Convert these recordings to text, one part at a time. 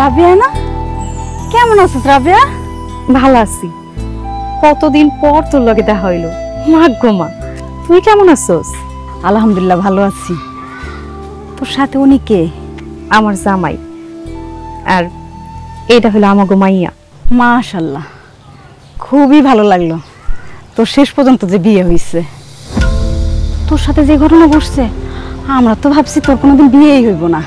রাবিয়া না? কেমন আছিস রাবিয়া? ভালো আছি। কতদিন পর তোর লগে দেখা হইলো। মা গো মা, তুই কেমন আছোস? আলহামদুলিল্লাহ ভালো আছি। তোর সাথে উনি কে? আমার জামাই, আর এটা হলো আমাগো মাইয়া। মাশাআল্লাহ, খুবই ভালো লাগলো তোর শেষ পর্যন্ত যে বিয়ে হয়েছে। তোর সাথে যে ঘটনা ঘটছে আমরা তো ভাবছি তোর কোনোদিন বিয়েই হইব না।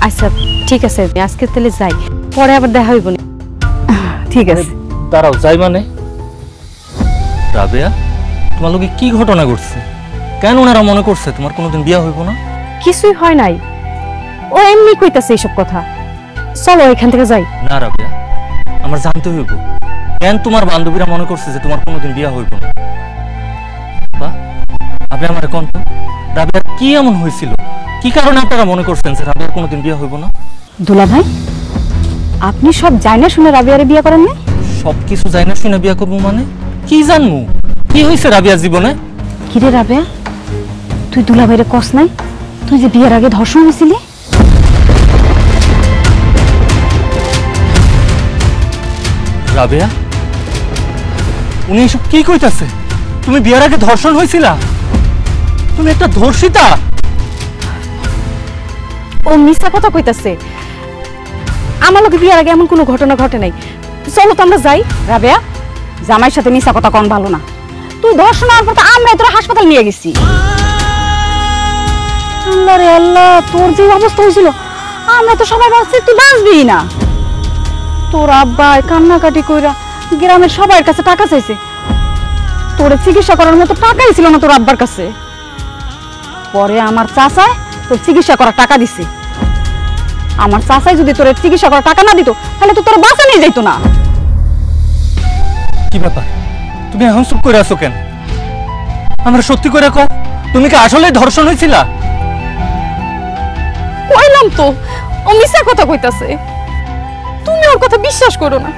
আচ্ছা ঠিক আছে, আজকে তাহলে যাই, পরে আবার দেখা হইব না। ঠিক আছে। দাঁড়াও, যাই মানে? রাবেয়া, তোমার লোকে কি ঘটনা ঘটছে? কেন ওনারা মনে করছে তোমার কোনোদিন বিয়ে হইব না? কিছুই হয় নাই, ও এমনি কইতাছে এইসব কথা। চলো এখান থেকে যাই। না রাবেয়া, আমার জানতে হইব কেন তোমার বান্ধবীরা মনে করছে যে তোমার কোনোদিন বিয়ে হইব না। রাবেয়া আমার কোন তো, রাবেয়ার কি এমন হয়েছিল, কি কারণে আপনারা মনে করছেন যে রাবেয়ার কোনোদিন বিয়ে হইব না? দুলা ভাই, আপনি সব জানা শুনে রাবিয়ারে বিয়ে করেন না? সবকিছু জানি না শুনে বিয়ে করবো মানে? কি জানমু কি হয়েছে রাবিয়ার জীবনে? কিরে রাবিয়া, তুই দুলা ভাইরে কস নাই তুই যে বিয়ের আগে ধর্ষণ হয়েছিলি? রাবেয়া, উনি এসব কি কইতাছে? তুমি বিয়ের আগে ধর্ষণ হয়েছিলা? তুমি একটা ধর্ষিতা। ও মিথ্যা কথা কইতাছে। আমার লোকে বিয়ের আগে এমন কোনো ঘটনা ঘটে নাই। চলো তো আমরা যাই। রাবিয়া, জামাইয়ের সাথে মিশা কথা কোন ভালো না। তুই ধর্ষণ হওয়ার পর তো আমরা তোর হাসপাতাল নিয়ে গেছি। আল্লাহ রে আল্লাহ, তোর যে অবস্থা হয়েছিল আমরা তো সবাই ভাবছি তুই বাঁচবি না। তোর আব্বা কান্নাকাটি কইরা গ্রামের সবার কাছে টাকা চাইছে। তোর চিকিৎসা করার মতো টাকাই ছিল না তোর আব্বার কাছে। পরে আমার চাচায় তোর চিকিৎসা করার টাকা দিছে। আমার চাচাই যদি তোর চিকিৎসা করার টাকা না দিত তাহলে তো তোর বাঁচা নিয়ে যাইতো না। কি ব্যাপার, তুমি এখন চুপ করে আছো কেন? আমরা সত্যি করে কও, তুমি কি আসলে ধর্ষণ হয়েছিলা? কইলাম তো ও মিথ্যা কথা কইতাছে। তুমি ওর কথা বিশ্বাস করো না।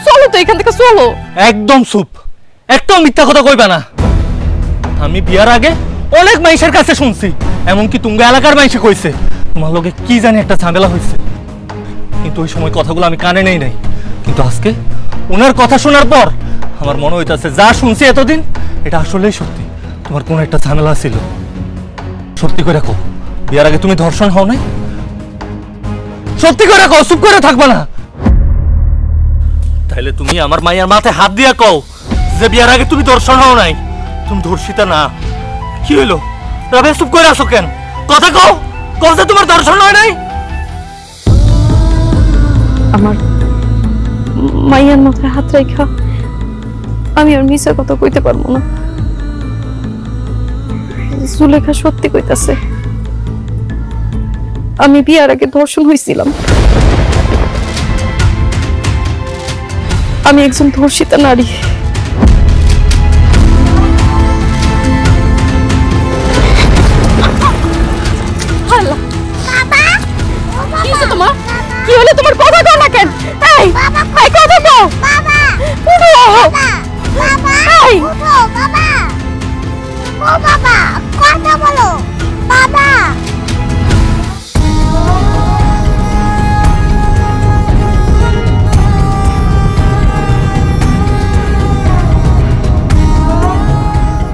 চলো তো এখান থেকে, চলো। একদম চুপ, একদম মিথ্যা কথা কইবা না। আমি বিয়ার আগে অনেক মাইশের কাছে শুনছি, এমনকি তুঙ্গা এলাকার মাইশে কইছে তোমার লগে কি জানি একটা ঝামেলা হয়েছে, কিন্তু ওই সময় কথাগুলো আমি কানে নেই নাই। কিন্তু আজকে ওনার কথা শোনার পর আমার মনে হইতাছে যা শুনছি এতদিন এটা আসলেই সত্যি। তোমার কোন একটা ঝামেলা ছিল। সত্যি করে কও, বিয়ার আগে তুমি ধর্ষণ হও নাই? সত্যি করে কও, চুপ করে থাকবা না। তাইলে তুমি আমার মায়ের মাথায় হাত দিয়া কও যে বিয়ার আগে তুমি ধর্ষণ হও নাই, তুমি ধর্ষিতা না। কি হইলো রাবে, চুপ করে আসো কেন? কথা কও, কও যে তোমার ধর্ষণ হয় নাই। আমার মাইয়ার মাথায় হাত রাখা আমি আর মিথ্যা কথা কইতে পারবো না। সুলেখা সত্যি কইতাছে, আমি বিয়ার আগে ধর্ষণ হয়েছিলাম। আমি একজন ধর্ষিতা নারী। তোমার কি হলো? তোমার কথা কও না কেন? এই কথা কও। বাবা উঠো। বাবা উঠো। বাবা ও বাবা কথা বলো। বাবা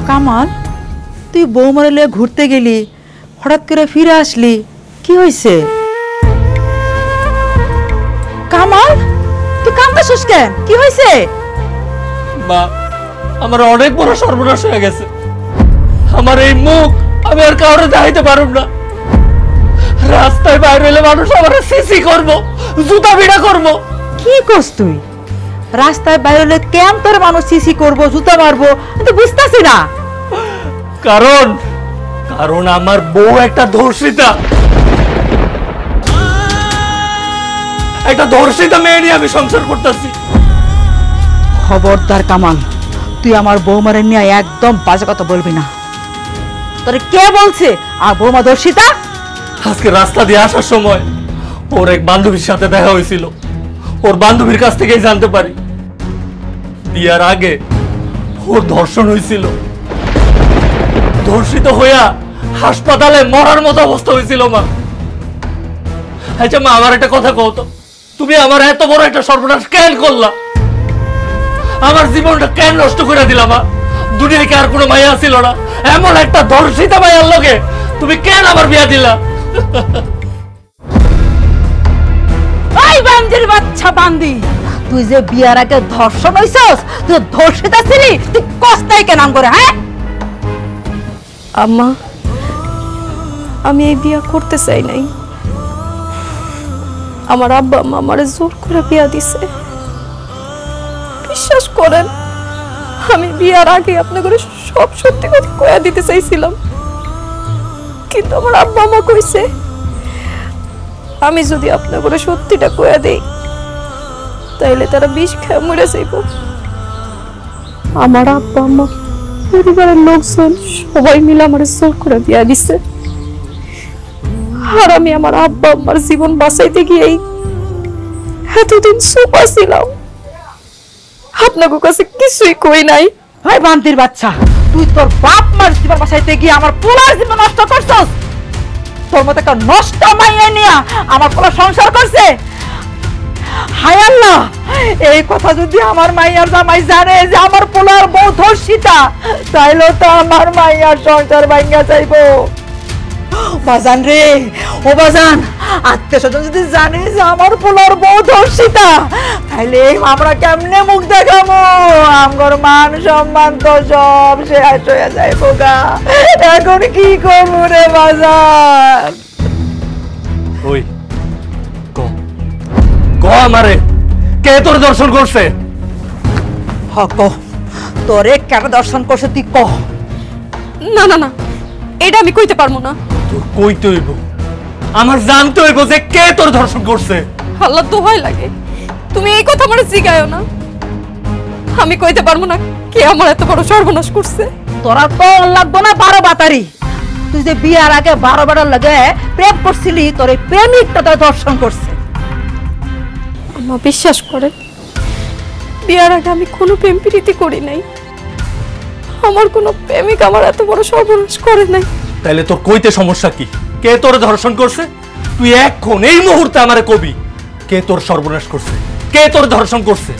কামাল, তুই বৌমার লয়ে ঘুরতে গেলি, হঠাৎ করে ফিরে আসলি, কি হয়েছে? কামাল, তুই কাঁদতেছিস কেন? কি হয়েছে? মা, আমার অনেক বড় সর্বনাশ হয়ে গেছে। আমার এই মুখ আমি আর কাউরে দেখাইতে পারব না। রাস্তায় বাইরে এলে মানুষ আমার সিসি করবো, জুতা ভিড়া করবো। কি করছ তুই? রাস্তায় বাইরে কেমন তোর মানুষ সিসি করবো, জুতা মারবো, আমি তো বুঝতেছি না। কারণ কারণ আমার বউ একটা ধর্ষিতা। একটা ধর্ষিতা মেয়ে নিয়ে আমি সংসার করতেছি। খবরদার কামাল, তুই আমার বৌমারে নিয়ে একদম বাজে কথা বলবি না। তোরে কে বলছে আর বৌমা ধর্ষিতা? আজকে রাস্তা দিয়ে আসার সময় ওর এক বান্ধবীর সাথে দেখা হয়েছিল। ওর বান্ধবীর কাছ থেকেই জানতে পারি বিয়ার আগে ওর ধর্ষণ হয়েছিল। ধর্ষিত হইয়া হাসপাতালে মরার মতো অবস্থা হয়েছিল। মা, আচ্ছা মা, আমার একটা কথা কও তো, তুমি আমার এত বড় একটা সর্বনাশ কেন করলা? আমার জীবনটা কেন নষ্ট করে দিলা মা? দুনিয়ায় কি আর কোনো মায়া ছিল না? এমন একটা ধর্ষিতা মায়ার লগে তুমি কেন আমার বিয়া দিলা? এই বান্দির বাচ্চা বান্দি, তুই যে বিয়ার আগে ধর্ষণ হইছস, তুই ধর্ষিতা ছিলি, তুই কষ্টাই কেন করে? হ্যাঁ আম্মা, আমি এই বিয়া করতে চাই নাই। আমার আব্বা আম্মা আমারে জোর করে বিয়া দিছে। বিশ্বাস করেন, আমি বিয়ার আগে আপনাদের সব সত্যি কথা কইয়া দিতে চাইছিলাম, কিন্তু আমার আব্বা আম্মা কইছে আমি যদি আপনাদের সত্যিটা কইয়া দেই তাইলে তারা বিষ খেয়ে মরে যাইব। আমার আব্বা আম্মা পরিবারের লোকজন সবাই মিলে আমার জোর করে বিয়া দিছে। আর আমি আমার আব্বা আম্মার জীবন বাঁচাইতে গিয়েই এতদিন চুপ ছিলাম, আপনাদের কাছে কিছুই কই নাই। এই বান্দির বাচ্চা, তুই তোর বাপ মার জীবন বাঁচাইতে গিয়ে আমার পোলার জীবন নষ্ট করছস। তোর মতো একটা নষ্ট মাইয়া নিয়া আমার পোলা সংসার করছে। হায় আল্লাহ, এই কথা যদি আমার মাইয়ার জামাই জানে যে আমার পোলার বউ ধর্ষিতা, তাইলে তো আমার মাইয়ার সংসার ভাঙ্গা যাইবো। বাজান রে, ও বাজান, আত্মীয় স্বজন যদি জানে যে আমার পোলার বউ ধর্ষিতা, তাইলে আমরা কেমনে মুখ দেখাবো? আমার মান সম্মান তো সব শেষ হয়ে যাইবো গা। এখন কি করবো রে বাজান? ওই ক আমারে কে তোর দর্শন করছে? হক, তোরে কেন দর্শন করছে তুই কহ। না না না, এটা আমি কইতে পারবো না। তোর কইতে হইব, আমার জানতে হইব যে কে তোর ধর্ষণ করছে। আল্লাহ দোহাই লাগে, তুমি এই কথা আমার জিগায়ও না। আমি কইতে পারবো না কে আমার এত বড় সর্বনাশ করছে। তোরা তো লাগবো না 12 বাতারি। তুই যে বিয়ার আগে 12 বারের লাগে প্রেম করছিলি, তোর এই প্রেমিকটা তোর দর্শন করছে। আমার বিশ্বাস করে, বিয়ার আগে আমি কোনো প্রেম প্রীতি করি নাই। আমার কোনো প্রেমিক আমার এত বড় সর্বনাশ করে নাই। তাইলে তোর কইতে সমস্যা কি? কে তোর ধর্ষণ করছে? তুই এখন এই মুহূর্তে আমারে কবি কে তোর সর্বনাশ করছে, কে তোর ধর্ষণ করছে।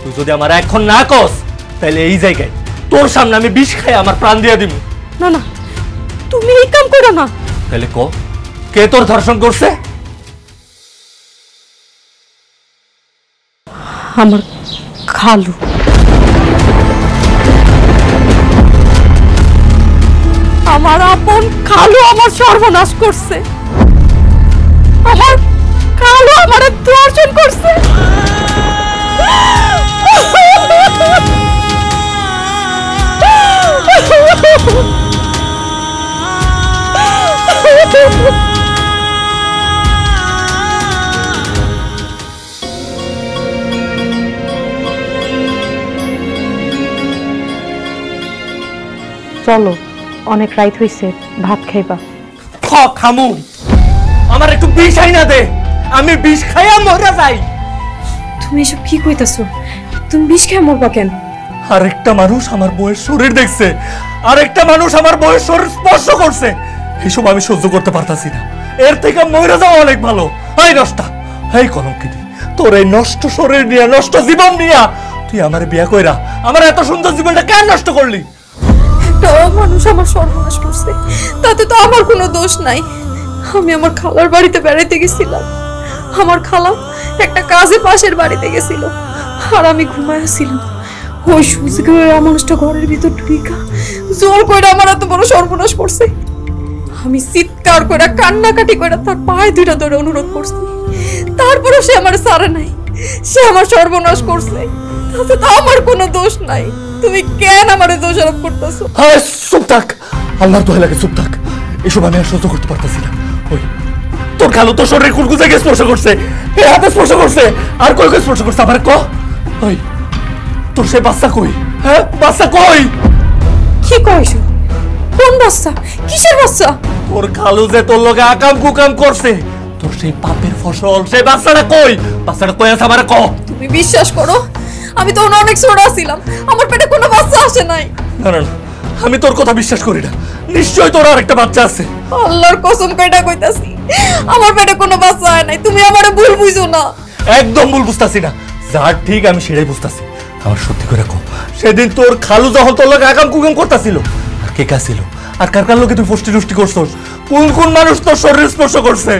তুই যদি আমার এখন না কস, তাইলে এই জায়গায় তোর সামনে আমি বিষ খাই আমার প্রাণ দিয়ে দিব। না না, তুমি এই কাম করো না। তাহলে ক, কে তোর ধর্ষণ করছে? আমার খালু। আমার আপন খালু আমার সর্বনাশ করছে। আমার খালু আমার ধর্ষণ করছে। চলো, অনেক রাত হইছে, ভাত খাইবা। খামু, আমার একটু বিষ আইনা দে, আমি বিষ খাইয়া মরে যাই। তুমি এসব কি কইতাছো? তুমি বিষ খেয়ে মরবা কেন? আরেকটা মানুষ আমার বউয়ের শরীর দেখছে, আরেকটা মানুষ আমার বউয়ের শরীর স্পর্শ করছে, এসব আমি সহ্য করতে পারতাছি না। এর থেকে মরে যাওয়া অনেক ভালো। এই নষ্টা, এই কলঙ্কিনী, তোর এই নষ্ট শরীর নিয়ে, নষ্ট জীবন নিয়ে তুই আমার বিয়া কইরা আমার এত সুন্দর জীবনটা কেন নষ্ট করলি? একটা মানুষ আমার সর্বনাশ করছে, তাতে তো আমার কোনো দোষ নাই। আমি আমার খালার বাড়িতে বেড়াইতে গেছিলাম। আমার খালা একটা কাজে পাশের বাড়িতে গেছিল, আর আমি ঘুমাইছিলাম। ওই সুযোগে মানুষটা ঘরের ভিতর ঢুইকা জোর করে আমার এত বড় সর্বনাশ করছে। আমি চিৎকার করে কান্নাকাটি করে তার পায়ে দুইটা ধরে অনুরোধ করছি, তারপরে সে আমার সারে নাই। সে আমার সর্বনাশ করছে, তাতে তো আমার কোনো দোষ নাই। তুমি কেন আমারে দোষারোপ করতেছো? হ্যাঁ, চুপ থাক, আল্লাহর দোহাই লাগে চুপ থাক। এসব আমি আর সহ্য করতে পারতাছি না। ওই তোর খালু তোর শরীরে কোন কোন জায়গায় স্পর্শ করছে? এই হাতে স্পর্শ করছে, আর কই কই স্পর্শ করছে আমার ক? ওই তোর সেই বাচ্চা কই? হ্যাঁ, বাচ্চা কই? কি কইছো? কোন বাচ্চা? কিসের বাচ্চা? তোর খালু যে তোর লগে আকাম কুকাম করছে, তোর সেই পাপের ফসল, সেই বাচ্চাটা কই? বাচ্চাটা কই আছে আমার ক? তুমি বিশ্বাস করো, আমি তো অনেক ছোট ছিলাম, আমার পেটে কোনো বাচ্চা আসে নাই। না না না, আমি তোর কথা বিশ্বাস করি না। নিশ্চয়ই তোর আরেকটা বাচ্চা আছে। আল্লাহর কসম কইটা কইতাছি, আমার পেটে কোনো বাচ্চা হয় নাই, তুমি আমারে ভুল বুঝো না। একদম ভুল বুঝতাছি না, যা ঠিক আমি সেটাই বুঝতাছি। আমার সত্যি করে কো, সেদিন তোর খালু যখন তোর লোক আগাম কুগাম করতেছিল, আর কে কাছিল, আর কার কার লোকে তুই ফষ্টি নষ্টি করছস? কোন কোন মানুষ তোর শরীর স্পর্শ করছে?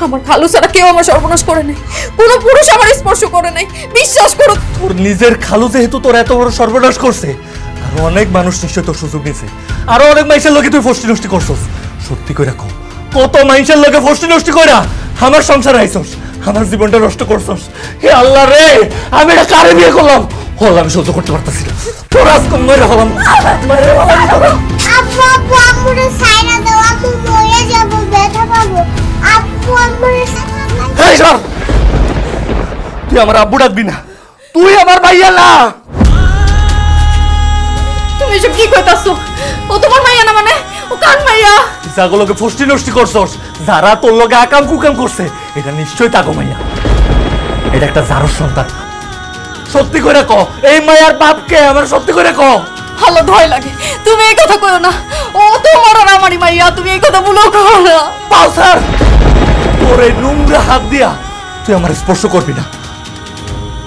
আমার খালু ছাড়া কেউ আমার সর্বনাশ করে নাই, কোনো পুরুষ আমার স্পর্শ করে নাই, বিশ্বাস করো। তোর নিজের খালু যেহেতু তোর এত বড় সর্বনাশ করছে, আরো অনেক মানুষ নিশ্চয় তোর সুযোগ নিছে, আরো অনেক মানুষের লোকে তুই ফষ্টি নষ্টি করছস। সত্যি করে কো, কত মানুষের লোকে ফষ্টি নষ্টি কইরা আমার সংসার আইছস, আমার জীবনটা নষ্ট করছস। হে আল্লাহ রে, আমি এটা কারে বিয়ে করলাম? হল আমি সহ্য করতে পারতাছি না, তোর আজকে মেরে হলাম, মেরে হলাম তোরা। আব্বু আব্বু আম্মুরে সাইনা দাও, আব্বু মরে যাব, ব্যথা পাবো। আব্বু আম্মুরে সাইনা। এই সর, তুই আমার আব্বু ডাকবি না, তুই আমার ভাইয়া না। তুমি এসব কি কইতাছো? ও তোমার মাইয়া না, মানে ও কান মাইয়া। যাগুলোকে ফষ্টি নষ্টি করছস, যারা তোর লগে আকাম কুকাম করছে, এটা নিশ্চয়ই তাগো মাইয়া। এটা একটা জারুর সন্তান। সত্যি করে ক, এই মায়ার বাপকে আমার সত্যি করে ক। ভালো ভয় লাগে, তুমি এই কথা কইও না। ও তোমার আর আমারই মাইয়া, তুমি এই কথা ভুলেও কও না। পালসার, তোর এই নোংরা হাত দিয়া তুই আমার স্পর্শ করবি না।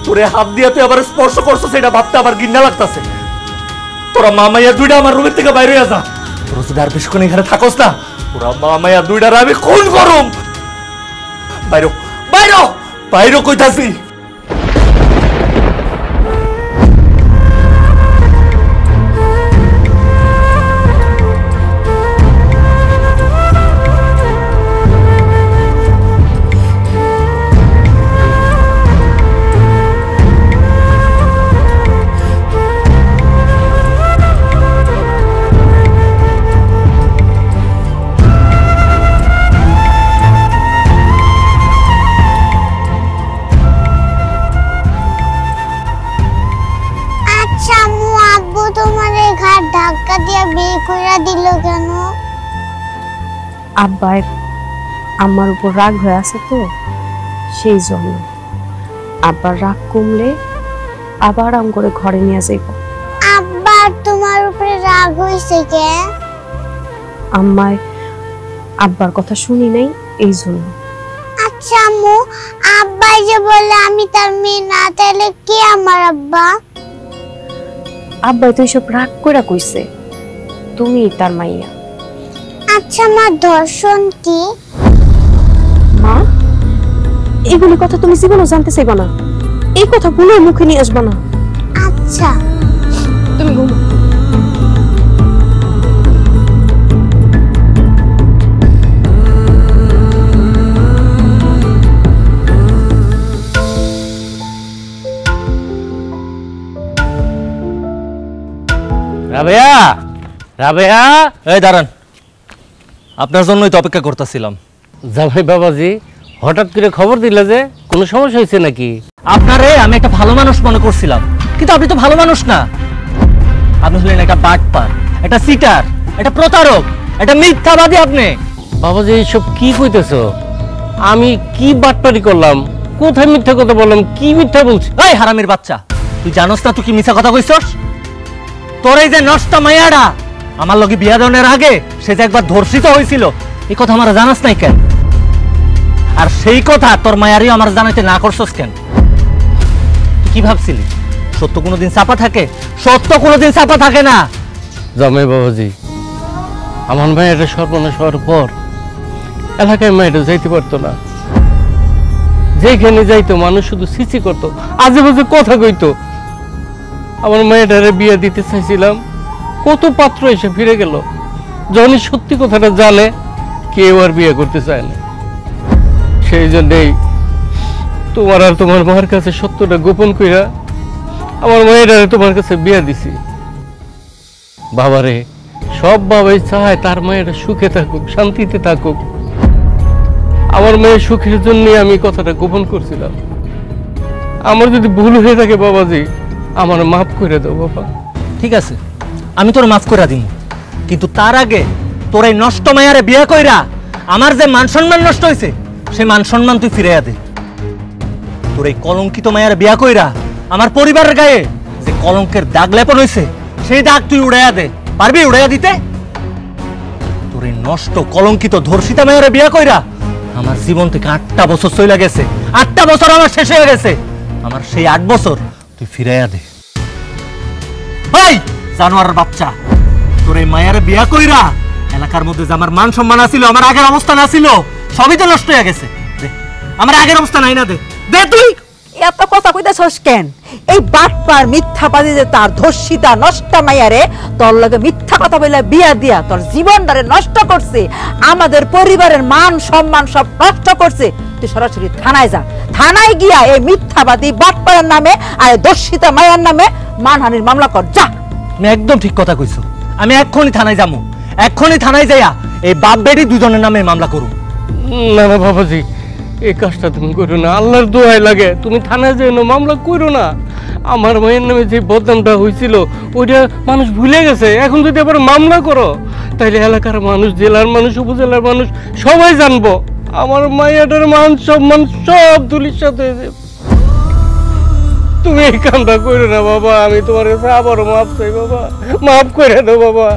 তোরে হাত দিয়া তুই আবার স্পর্শ করছস, সেটা ভাবতে আবার ঘৃণা লাগতাছে। তোরা মামাইয়া দুইটা আমার রুমের থেকে বাইরে যা। তোরা যদি আর বেশিক্ষণ এখানে থাকস না, তোরা মামাইয়া দুইটার আমি খুন করুম। বাইরো বাইরো বাইরো কইতাছি। আচ্ছা আম্মু, আব্বু তোমার এই ঘাট ধাক্কা দিয়ে বিয়ে কইরা দিল কেন? আব্বাই আমার উপর রাগ হয়ে আছে তো, সেই জন্য। আব্বার রাগ কমলে আবার আম করে ঘরে নিয়ে যাইব। আব্বা তোমার উপরে রাগ হইছে কে? আম্মায় আব্বার কথা শুনি নাই, এই জন্য। আচ্ছা আম্মু, আব্বাই যে বলে আমি তার মেয়ে না, তাহলে কে আমার আব্বা? আব্বাই তো এইসব রাগ কইরা কইছে তুমি তার মাইয়া। আচ্ছা মা, দর্শন কি? মা, এগুলি কথা তুমি জীবনও জানতে চাইবা না, এই কথা বলে মুখে নিয়ে আসবা না। আচ্ছা তুমি ঘুমো। রাবেয়া, রাবেয়া, এই দাঁড়ান, আপনার জন্যই তো অপেক্ষা করতেছিলাম। জামাই বাবাজি, হঠাৎ করে খবর দিলে যে, কোনো সমস্যা হয়েছে নাকি? আপনারে আমি একটা ভালো মানুষ মনে করছিলাম, কিন্তু আপনি তো ভালো মানুষ না। আপনি হলেন একটা বাটপার, একটা সিটার, একটা প্রতারক, একটা মিথ্যাবাদী। আপনি বাবাজি এইসব কি কইতেছো? আমি কি বাটপারি করলাম? কোথায় মিথ্যা কথা বললাম? কি মিথ্যা বলছি? এই হারামির বাচ্চা, তুই জানোস না তুই কি মিথ্যা কথা কইছস? তোর এই যে নষ্ট মাইয়াটা আমার লগে বিয়া দেওয়ার আগে সে যে একবার ধর্ষিত হয়েছিল, এই কথা আমার জানাস নাই কেন? আর সেই কথা তোর মায়ারই আমার জানাইতে না করছস কেন? তুই কি ভাবছিলি সত্য কোনোদিন চাপা থাকে? সত্য কোনোদিন চাপা থাকে না। জামাই বাবাজি, আমার মেয়েটা সর্বনাশ হওয়ার পর এলাকায় মেয়েটা যাইতে পারতো না। যেখানে যাইতো মানুষ শুধু সিসি করতো, আজে বাজে কথা কইতো। আমার মেয়েটারে বিয়ে দিতে চাইছিলাম, কত পাত্র এসে ফিরে গেল। যখনই সত্যি কথাটা জানে, কেউ আর বিয়ে করতে চায় না। সেই জন্যেই তোমার আর তোমার মার কাছে সত্যটা গোপন কইরা আমার মেয়েটারে তোমার কাছে বিয়ে দিছি। বাবারে, সব বাবাই চায় তার মেয়েটা সুখে থাকুক, শান্তিতে থাকুক। আমার মেয়ের সুখের জন্য আমি কথাটা গোপন করছিলাম। আমার যদি ভুল হয়ে থাকে বাবাজি, আমার মাফ করে দাও বাবা। ঠিক আছে, আমি তোর মাফ করে দিব, কিন্তু তার আগে তোর এই নষ্ট মায়ারে বিয়ে কইরা আমার যে মান সম্মান নষ্ট হয়েছে, সেই মান সম্মান তুই ফিরাইয়া দে। তোর এই কলঙ্কিত মায়ারে বিয়ে কইরা আমার পরিবারের গায়ে যে কলঙ্কের দাগ লেপন হয়েছে, সেই দাগ তুই উড়াইয়া দে। পারবি উড়াইয়া দিতে? তোর এই নষ্ট কলঙ্কিত ধর্ষিতা মায়ারে বিয়ে কইরা আমার জীবন থেকে 8টা বছর চলে গেছে, 8টা বছর আমার শেষ হয়ে গেছে। আমার সেই 8 বছর তুই ফিরাইয়া দে। এই জানোয়ারের বাচ্চা, তোর এই মায়ারে বিয়া কইরা এলাকার মধ্যে যে আমার মান সম্মান আছিল, আমার আগের অবস্থা না ছিল, সবই তো নষ্ট হয়ে গেছে। দে, আমার আগের অবস্থা নাই না, দে দে তুই। এত কথা কইতাছস কেন? এই বাটপার মিথ্যাবাদী যে তার ধর্ষিতা নষ্টা মাইয়ারে তোর লগে মিথ্যা কথা বলে বিয়া দিয়া তোর জীবনটারে নষ্ট করছে, আমাদের পরিবারের মান সম্মান সব নষ্ট করছে। তুই সরাসরি থানায় যা, থানায় গিয়া এই মিথ্যাবাদী বাটপারের নামে আর ধর্ষিতা মাইয়ার নামে মানহানির মামলা কর, যা। তুমি একদম ঠিক কথা কইছো। আমি এক্ষুনি থানায় যাবো, এক্ষুনি থানায় যাইয়া এই বাপ বেটি দুজনের নামে মামলা করুম। না না বাবাজি, এই কাজটা তুমি করো না, আল্লাহর দোহাই লাগে। তুমি থানায় যেন মামলা করো না। আমার মায়ের নামে যে বদনামটা হয়েছিল ওইটা মানুষ ভুলে গেছে। এখন যদি আবার মামলা করো তাহলে এলাকার মানুষ, জেলার মানুষ, উপজেলার মানুষ সবাই জানবো আমার মায়ের মান সম্মান সব ধুলিস্যাৎ হয়ে যাবে। তুমি এই কামটা করো না বাবা, আমি তোমার কাছে আবারও মাফ চাই বাবা, মাফ করে দাও বাবা।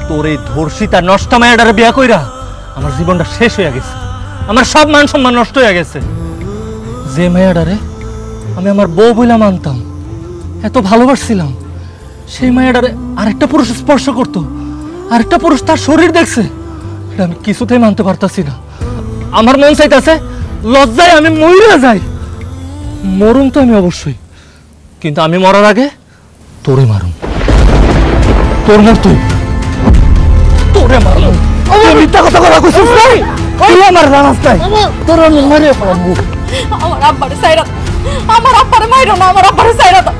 তোর এই ধর্ষিতা নষ্ট মায়াটারে বিয়া কইরা আমার জীবনটা শেষ হয়ে গেছে, আমার সব মান সম্মান নষ্ট হয়ে গেছে। যে মায়াটারে আমি আমার বউ বইলা মানতাম, এত ভালোবাসছিলাম, সেই মায়াটারে আরেকটা পুরুষ স্পর্শ করতো, আরেকটা পুরুষ তার শরীর দেখছে, এটা আমি কিছুতেই মানতে পারতাছি না। আমার মন চাইতেছে লজ্জায় আমি মইরা যাই। মরুম তো আমি অবশ্যই, কিন্তু আমি মরার আগে তোরে মারুম, তোর মর তুই, তোরে মারুম। মিথ্যা কথা কথা কইছিস নাই, ওই আমার জানাস নাই, তোর আমি মারে ফেলাবো। আমার আব্বারে সাইরা দাও, আমার আব্বারে মাইরো না, আমার আব্বারে সাইরা দাও,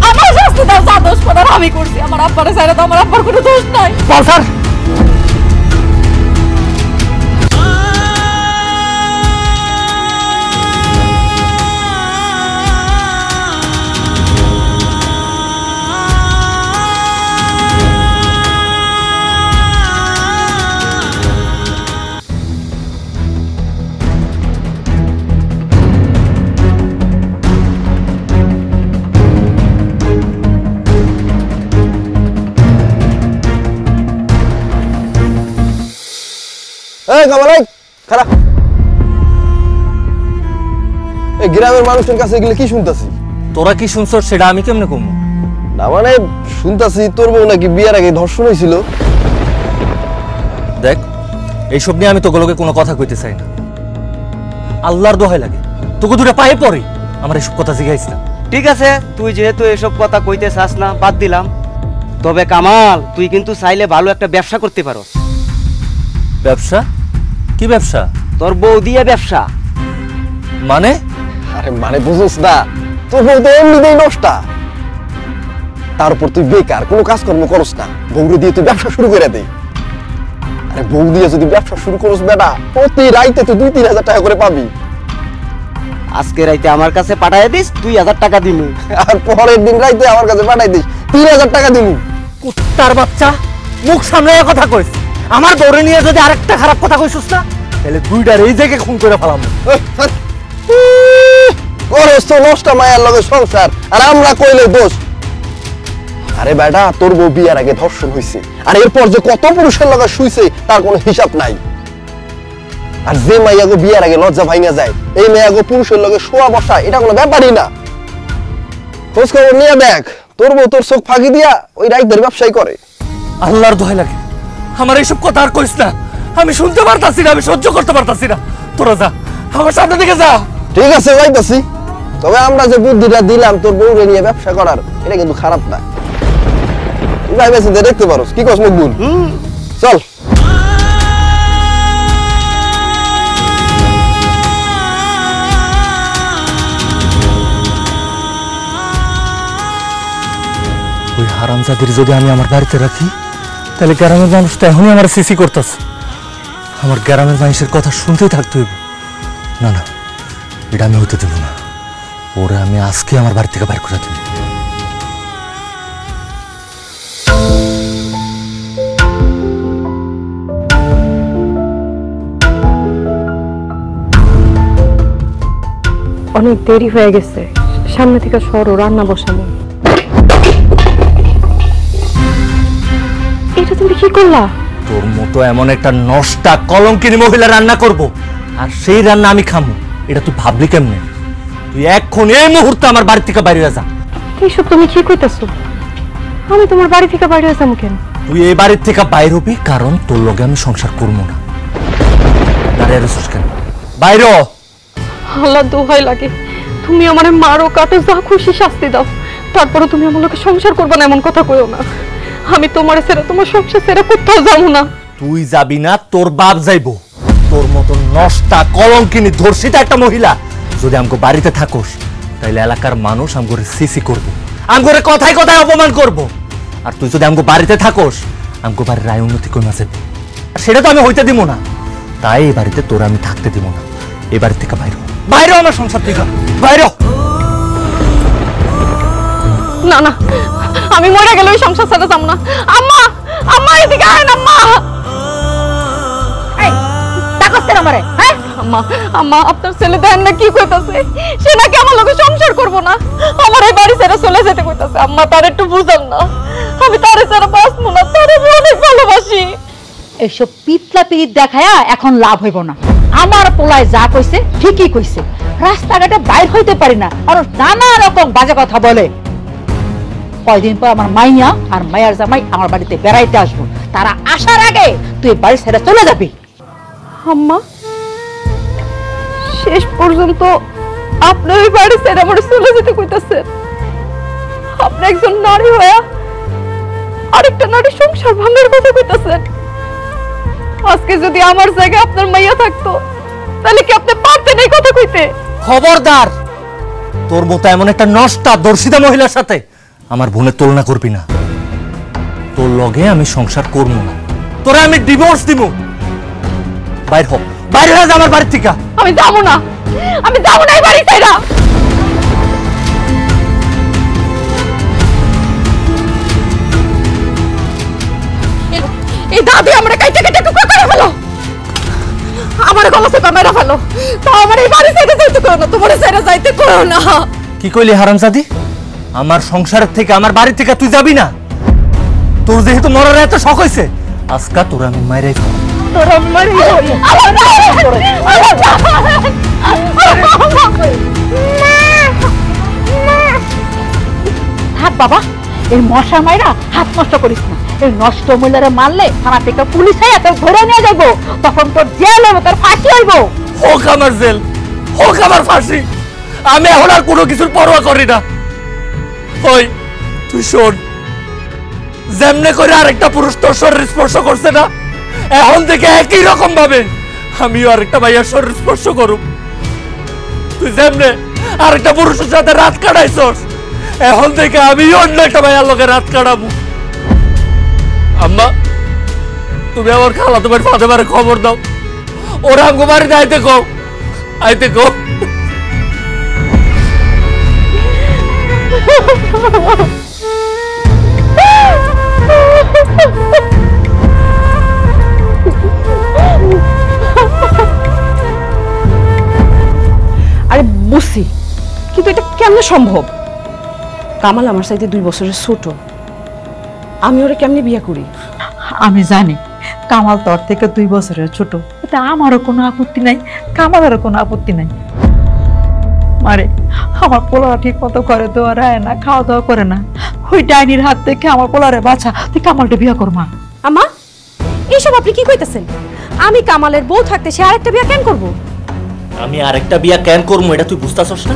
আমার শাস্তি দাও, যা দোষ করার আমি করছি। আমার আব্বারে সাইরা দাও, আমার আব্বার কোনো দোষ নাই। বল স্যার। এই কামালাই খারা, এই গ্রামের মানুষের কাছে গেলে কি শুনতাছি? তোরা কি শুনছস সেটা আমি কেমনে কমু? না মানে শুনতাছি তোর বউ নাকি বিয়ার আগে ধর্ষণ হয়েছিল। দেখ, এইসব নিয়ে আমি তোগুলোকে কোনো কথা কইতে চাই না। আল্লাহর দোহাই লাগে, তোকে দুটো পায়ে পড়ে আমার এসব কথা জিজ্ঞাইস না। ঠিক আছে, তুই যেহেতু এসব কথা কইতে চাস না, বাদ দিলাম। তবে কামাল, তুই কিন্তু চাইলে ভালো একটা ব্যবসা করতে পারো। ব্যবসা? কি ব্যবসা? তোর বউ দিয়ে ব্যবসা। মানে? আরে মানে বুঝছিস না, তোর বউ তো এমনিতেই নষ্টা, তারপর তুই বেকার, কোনো কাজকর্ম করস না, বউরে দিয়ে তুই ব্যবসা শুরু করে দে। আরে বউ দিয়ে যদি ব্যবসা শুরু করস বেটা, প্রতি রাইতে তুই 2-3 হাজার টাকা করে পাবি। আজকে রাইতে আমার কাছে পাঠায় দিস, 2,000 টাকা দিমু। আর পরের দিন রাইতে আমার কাছে পাঠাই দিস, 3,000 টাকা দিমু। কুত্তার বাচ্চা, মুখ সামনে কথা কইস। আমার বউরে নিয়ে যদি আরেকটা খারাপ কথা কইছিস না, তাহলে দুইটার এই জায়গায় খুন করে ফেলাম। করস তো নষ্ট মায়ের লগে সংসার, আর আমরা কইলে দোষ। আরে বেটা, তোর বউ বিয়ার আগে ধর্ষণ হইছে, আর এরপর যে কত পুরুষের লগে শুইছে তার কোনো হিসাব নাই। আর যে মাইয়াগো বিয়ার আগে লজ্জা ভাঙা যায়, এই মাইয়াগো পুরুষের লগে শোয়া বসা এটা কোনো ব্যাপারই না। খোঁজ খবর নিয়ে দেখ, তোর বউ তোর চোখ ফাঁকি দিয়া ওই রাইতের ব্যবসায় করে। আল্লাহর দোহাই লাগে, আমার এইসব কথা আর কইস না। আমি শুনতে পারতাছি না, আমি সহ্য করতে পারতাছি না। তোরা যা, আমার সামনে দিকে যা। ঠিক আছে যাইতাছি, তবে আমরা যে বুদ্ধিটা দিলাম তোর বউরে নিয়ে ব্যবসা করার, এটা কিন্তু খারাপ না। তুই ভাইবে চিন্তা দেখতে পারোস, কি কস মকবুল? চল। ওই হারামজাদির যদি আমি আমার বাড়িতে রাখি, তাহলে গ্রামের মানুষটা এখনই আমার সিসি করতেছে। আমার গ্রামের মানুষের কথা শুনতেই থাকতে হইব। না না, এটা আমি হইতে দেব না। ওরে আমি আজকে আমার বাড়ি থেকে বাইর করে দেব। অনেক দেরি হয়ে গেছে, সামনে থেকে সরো, রান্না বসানো। এটা তুমি কি করলা? তোর মতো এমন একটা নষ্টা কলঙ্কিনী মহিলা রান্না করব, আর সেই রান্না আমি খামু, এটা তুই ভাবলি কেমনে? তুই এখন এই মুহূর্তে আমার বাড়ি থেকে বাইরে যা। এইসব তুমি কি কইতাছো? আমি তোমার বাড়ি থেকে বাইরে যাবো কেন? তুই এই বাড়ির থেকে বাইর হবি, কারণ তোর লগে আমি সংসার করবো না। দাঁড়িয়ে রইছিস কেন? বাইরে হ। আল্লাহ দোহাই লাগে, তুমি আমারে মারো কাটো যা খুশি শাস্তি দাও, তারপরে তুমি আমার লোকে সংসার করবে না এমন কথা কইও না। আমি তোমার ছেড়ে তোমার সংসার ছেড়ে কোথাও যাবো না। তুই যাবি না, তোর বাপ যাইবো। তোর মতো নষ্টা কলঙ্কিনী ধর্ষিতা একটা মহিলা যদি আমগো বাড়িতে থাকোস, তাইলে এলাকার মানুষ আমগোরে সিসি করবো, আমগোরে কথায় কথায় অপমান করবো। আর তুই যদি আমগো বাড়িতে থাকোস, আমগো বাড়ির রায় উন্নতি কমে যাবে। আর সেটা তো আমি হইতে দিব না। তাই এই বাড়িতে তোর আমি থাকতে দিব না। এই বাড়ি থেকে বাইরে বাইরে, আমার সংসার থেকে বাইরে। না না, আমি মরে গেলে ওই সংসার ছেড়ে যাবো না। আম্মা, আম্মা এদিকে আয়। আম্মা আমারে, হ্যাঁ আম্মা, আম্মা আপনার ছেলে দেন না কি কইতাছে, সে নাকি আমার লগে সংসার করবো না, আমার এই বাড়ি ছেড়ে চলে যেতে কইতাছে। আম্মা তার একটু বুঝান না, আমি তারে ছাড়া বাঁচবো না, তারে আমি অনেক ভালোবাসি। এসব পিতলা পিত দেখায়া এখন লাভ হইব না। আমার পোলায় যা কইছে ঠিকই কইছে, রাস্তাঘাটে বাইর হইতে পারি না, আর নানা রকম বাজে কথা বলে। কয়দিন পর আমার মাইয়া আর মায়ের জামাই আমার বাড়িতে বেড়াইতে আসবো, তারা আসার আগে তুই বাড়ি ছেড়ে চলে যাবি। আম্মা, শেষ পর্যন্ত আপনি ওই বাড়ি ছেড়ে আমার চলে যেতে কইতাছেন? আপনি একজন নারী হয়ে আরেকটা নারী সংসার ভাঙার কথা কইতাছেন? আজকে যদি আমার জায়গায় আপনার মাইয়া থাকতো, তাহলে কি আপনি পারতেন এই কথা কইতে? খবরদার, তোর মতো এমন একটা নষ্টা দর্শিতা মহিলার সাথে আমার বোনের তুলনা করবি না। তোর লগে আমি সংসার করবো না, তোরা আমি ডিভোর্স দিব। বাইর হ, বাইরে যা আমার বাড়ি থেকে। আমি যাবো না, আমি যাবো না এই বাড়ি ছেড়ে। এই দাদি আমরা কাইতে কাইতে টুকরো করে ফেলো, আমার গলা চেপে মেরে ফেলো, তো আমার এই বাড়ি ছেড়ে যাইতে করো না, তোমার ছেড়ে যাইতে করো না। কি কইলি হারামজাদি? আমার সংসারের থেকে, আমার বাড়ি থেকে তুই যাবি না? তোর যেহেতু মরার এত শখ হয়েছে, আজকা তোর আমি মাইরে খাবো। থাক বাবা, এই মশা মাইরা হাত নষ্ট করিস না। এই নষ্ট মহিলারে মারলে থানা থেকে পুলিশ আইয়া তোর ধরে নিয়ে যাইব, তখন তোর জেল হইব, তোর ফাঁসি হইব। হোক আমার জেল, হোক আমার ফাঁসি, আমি এখন আর কোনো কিছুর পরোয়া করি না। ওই তুই শোন, যেমনে করে আরেকটা পুরুষ তোর শরীর স্পর্শ করছে না, এখন থেকে একই রকম ভাবে আমিও আরেকটা ভাইয়ার শরীর স্পর্শ করুম। তুই যেমনে আরেকটা পুরুষের সাথে রাত কাটাইছস, এখন থেকে আমি অন্য একটা ভাইয়ার লোকে রাত কাটাবো। আম্মা, তুমি আমার খালা তোমার ফাতেমারে খবর দাও, ওরা আমাকে বাড়িতে আইতে কও, আইতে কও। আরে বুঝছি, কিন্তু এটা কেমনে সম্ভব? কামাল আমার চাইতে 2 বছরের ছোট, আমি ওরা কেমনে বিয়ে করি? আমি জানি কামাল তোর থেকে 2 বছরের ছোট, এটা আমারও কোনো আপত্তি নাই, কামালেরও কোনো আপত্তি নাই। মারে আমার পোলারা ঠিক মতো করে দেওয়া রায় না, খাওয়া দাওয়া করে না, ওই ডাইনির হাত থেকে আমার পোলারে বাঁচা, তুই কামালটা বিয়ে কর। মা, আমা এইসব আপনি কি কইতেছেন? আমি কামালের বউ থাকতে সে আরেকটা বিয়ে কেন করব? আমি আরেকটা বিয়া কেন করবো এটা তুই বুঝতেছস না?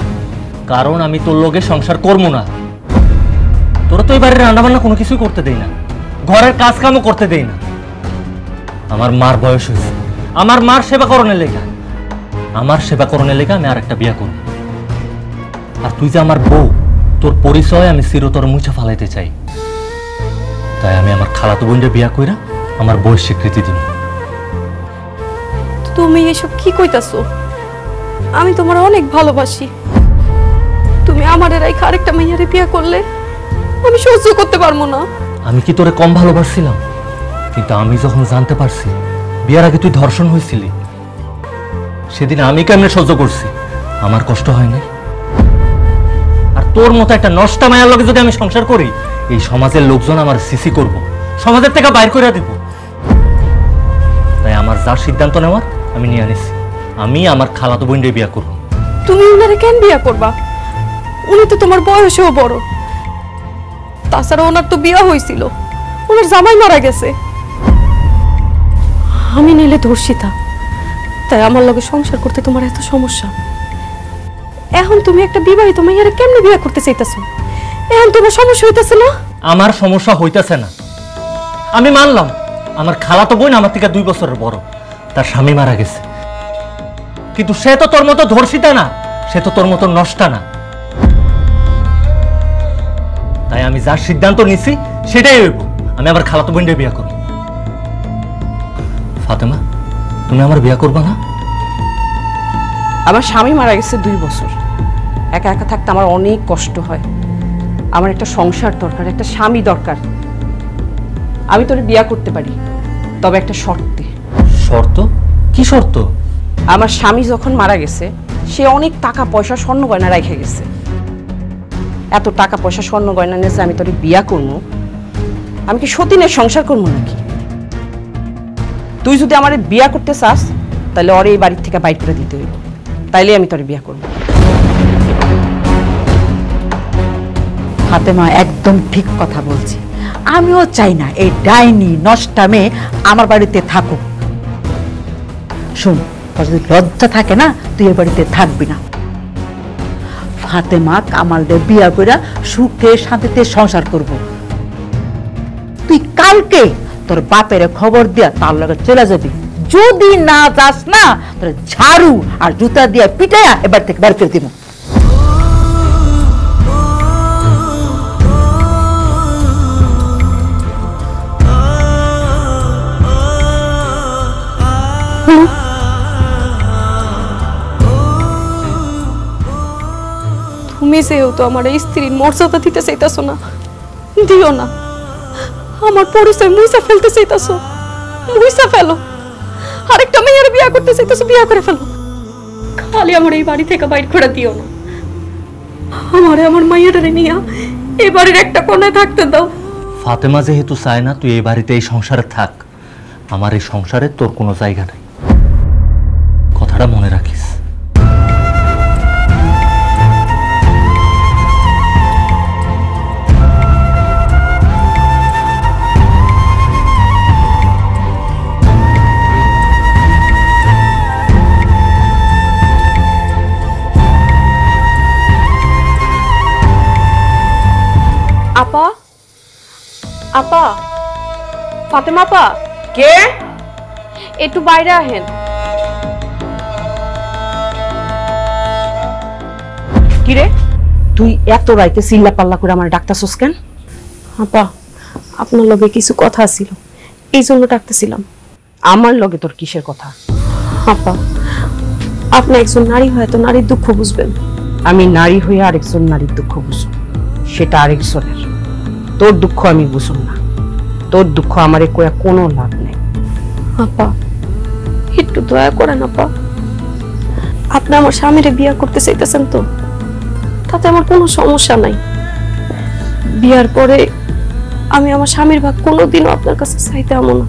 কারণ আমি তোর লগে সংসার করবো না। তোরা তো এবারে রান্না বান্না কোনো কিছুই করতে দেই না, ঘরের কাজ কামও করতে দেই না। আমার মার বয়স হয়েছে, আমার মার সেবা করণের লেগা, আমার সেবা করণের লেগা আমি আরেকটা বিয়া করব। আর তুই যে আমার বউ, তোর পরিচয় আমি চিরতর মুছে ফালাইতে চাই। তাই আমি আমার খালাতো বোনকে বিয়া কইরা আমার বউয়ের স্বীকৃতি দিব। তুমি এসব কি কইতাছো? আমি তোমার অনেক ভালোবাসি, তুমি আমার রাইখা আরেকটা মাইয়ারে বিয়ে করলে আমি সহ্য করতে পারবো না। আমি কি তোরে কম ভালোবাসছিলাম? কিন্তু আমি যখন জানতে পারছি বিয়ার আগে তুই ধর্ষণ হয়েছিলি, সেদিন আমি কেমনে সহ্য করছি, আমার কষ্ট হয় নাই? আর তোর মতো একটা নষ্টা মায়ের লগে যদি আমি সংসার করি, এই সমাজের লোকজন আমার সিসি করব, সমাজের থেকে বাইর করে দেব। তাই আমার যা সিদ্ধান্ত নেওয়ার আমি নিয়ে আনিছি, আমি আমার খালাতো বোনরে বিয়া করব। তুমি ওনারে কেন বিয়া করবা? উনি তো তোমার বয়সেও বড়। তাছাড়া ওনার তো বিয়া হয়েছিল, ওনার জামাই মারা গেছে। আমি নিলে ধর্ষিতা, তাই আমার লগে সংসার করতে তোমার এত সমস্যা। এখন তুমি একটা বিবাহিত মাইয়ারে কেমনে বিয়া করতে চাইতেছো? এখন তোমার সমস্যা হইতেছে না? আমার সমস্যা হইতেছে না। আমি মানলাম আমার খালাতো বোন আমার থেকে 2 বছরের বড়, তার স্বামী মারা গেছে, কিন্তু সে তো তোর মতো ধর্ষিতা না, সে তো তোর মতো নষ্টা না। তাই আমি যার সিদ্ধান্ত নিছি সেটাই হইব, আমি আমার খালাতো বোনরে বিয়া করব। ফাতেমা, তুমি আমার বিয়া করবা না? আমার স্বামী মারা গেছে 2 বছর। একা একা থাকতে আমার অনেক কষ্ট হয়। আমার একটা সংসার দরকার, একটা স্বামী দরকার। আমি তোরে বিয়া করতে পারি, তবে একটা শর্তে। শর্ত? কি শর্ত? আমার স্বামী যখন মারা গেছে সে অনেক টাকা পয়সা স্বর্ণ গয়না রেখে গেছে। এত টাকা পয়সা স্বর্ণ গয়না নিয়ে আমি তোরে বিয়া করবো? আমি কি সতীনের সংসার করবো নাকি? তুই যদি আমার বিয়া করতে চাস তাহলে ওর এই বাড়ির থেকে বাইর করে দিতে হইব, তাইলে আমি তোরে বিয়া করবো। ফাতেমা একদম ঠিক কথা বলছি। আমিও চাই না এই ডাইনি নষ্টা মেয়ে আমার বাড়িতে থাকুক। শোন, তোর যদি লজ্জা থাকে না, তুই এ বাড়িতে থাকবি না। ফাতেমা কামালদের বিয়া কইরা সুখে শান্তিতে সংসার করব। তুই কালকে তোর বাপের খবর দিয়া তার লগে চলে যাবি। যদি না যাস না, তোর ঝাড়ু আর জুতা দিয়া পিটাইয়া এবার থেকে বের করে দিব। তুমি যেহেতু আমার এই স্ত্রীর মর্যাদা দিতে চাইতেছো না, দিও না। আমার পরিচয় মুইসা ফেলতে চাইতেছো, মুইসা ফেলো। আরেকটা মেয়ের বিয়া করতে চাইতেছো, বিয়া করে ফেলো। খালি আমার এই বাড়ি থেকে বাইর করে দিও না। আমারে আমার মাইয়াটারে নিয়া এই বাড়ির একটা কোণায় থাকতে দাও। ফাতেমা যেহেতু চায় না তুই এই বাড়িতে এই সংসারে থাক, আমার এই সংসারে তোর কোনো জায়গা নাই, কথাটা মনে রাখিস। আপা, আপা, ফাতেমা আপা, কে? একটু বাইরে আহেন। কিরে, তুই এত রাইতে চিল্লা পাল্লা করে আমার ডাকতাছস কেন? আপা, আপনার লগে কিছু কথা ছিল, এই জন্য ডাকতেছিলাম। আমার লগে তোর কিসের কথা? আপা, আপনি একজন নারী হয়ে তো নারীর দুঃখ বুঝবেন। আমি নারী হয়ে আরেকজন নারীর দুঃখ বুঝব, সেটা আরেকজনের। তোর দুঃখ আমি বুঝব না, তোর দুঃখ আমারে কয়া কোনো লাভ নেই। আপা, একটু দয়া করেন আপা। আপনি আমার স্বামীরে বিয়ে করতে চাইতেছেন তো, তাতে আমার কোনো সমস্যা নাই। বিয়ার পরে আমি আমার স্বামীর ভাগ কোনোদিনও আপনার কাছে চাইতে আমো না।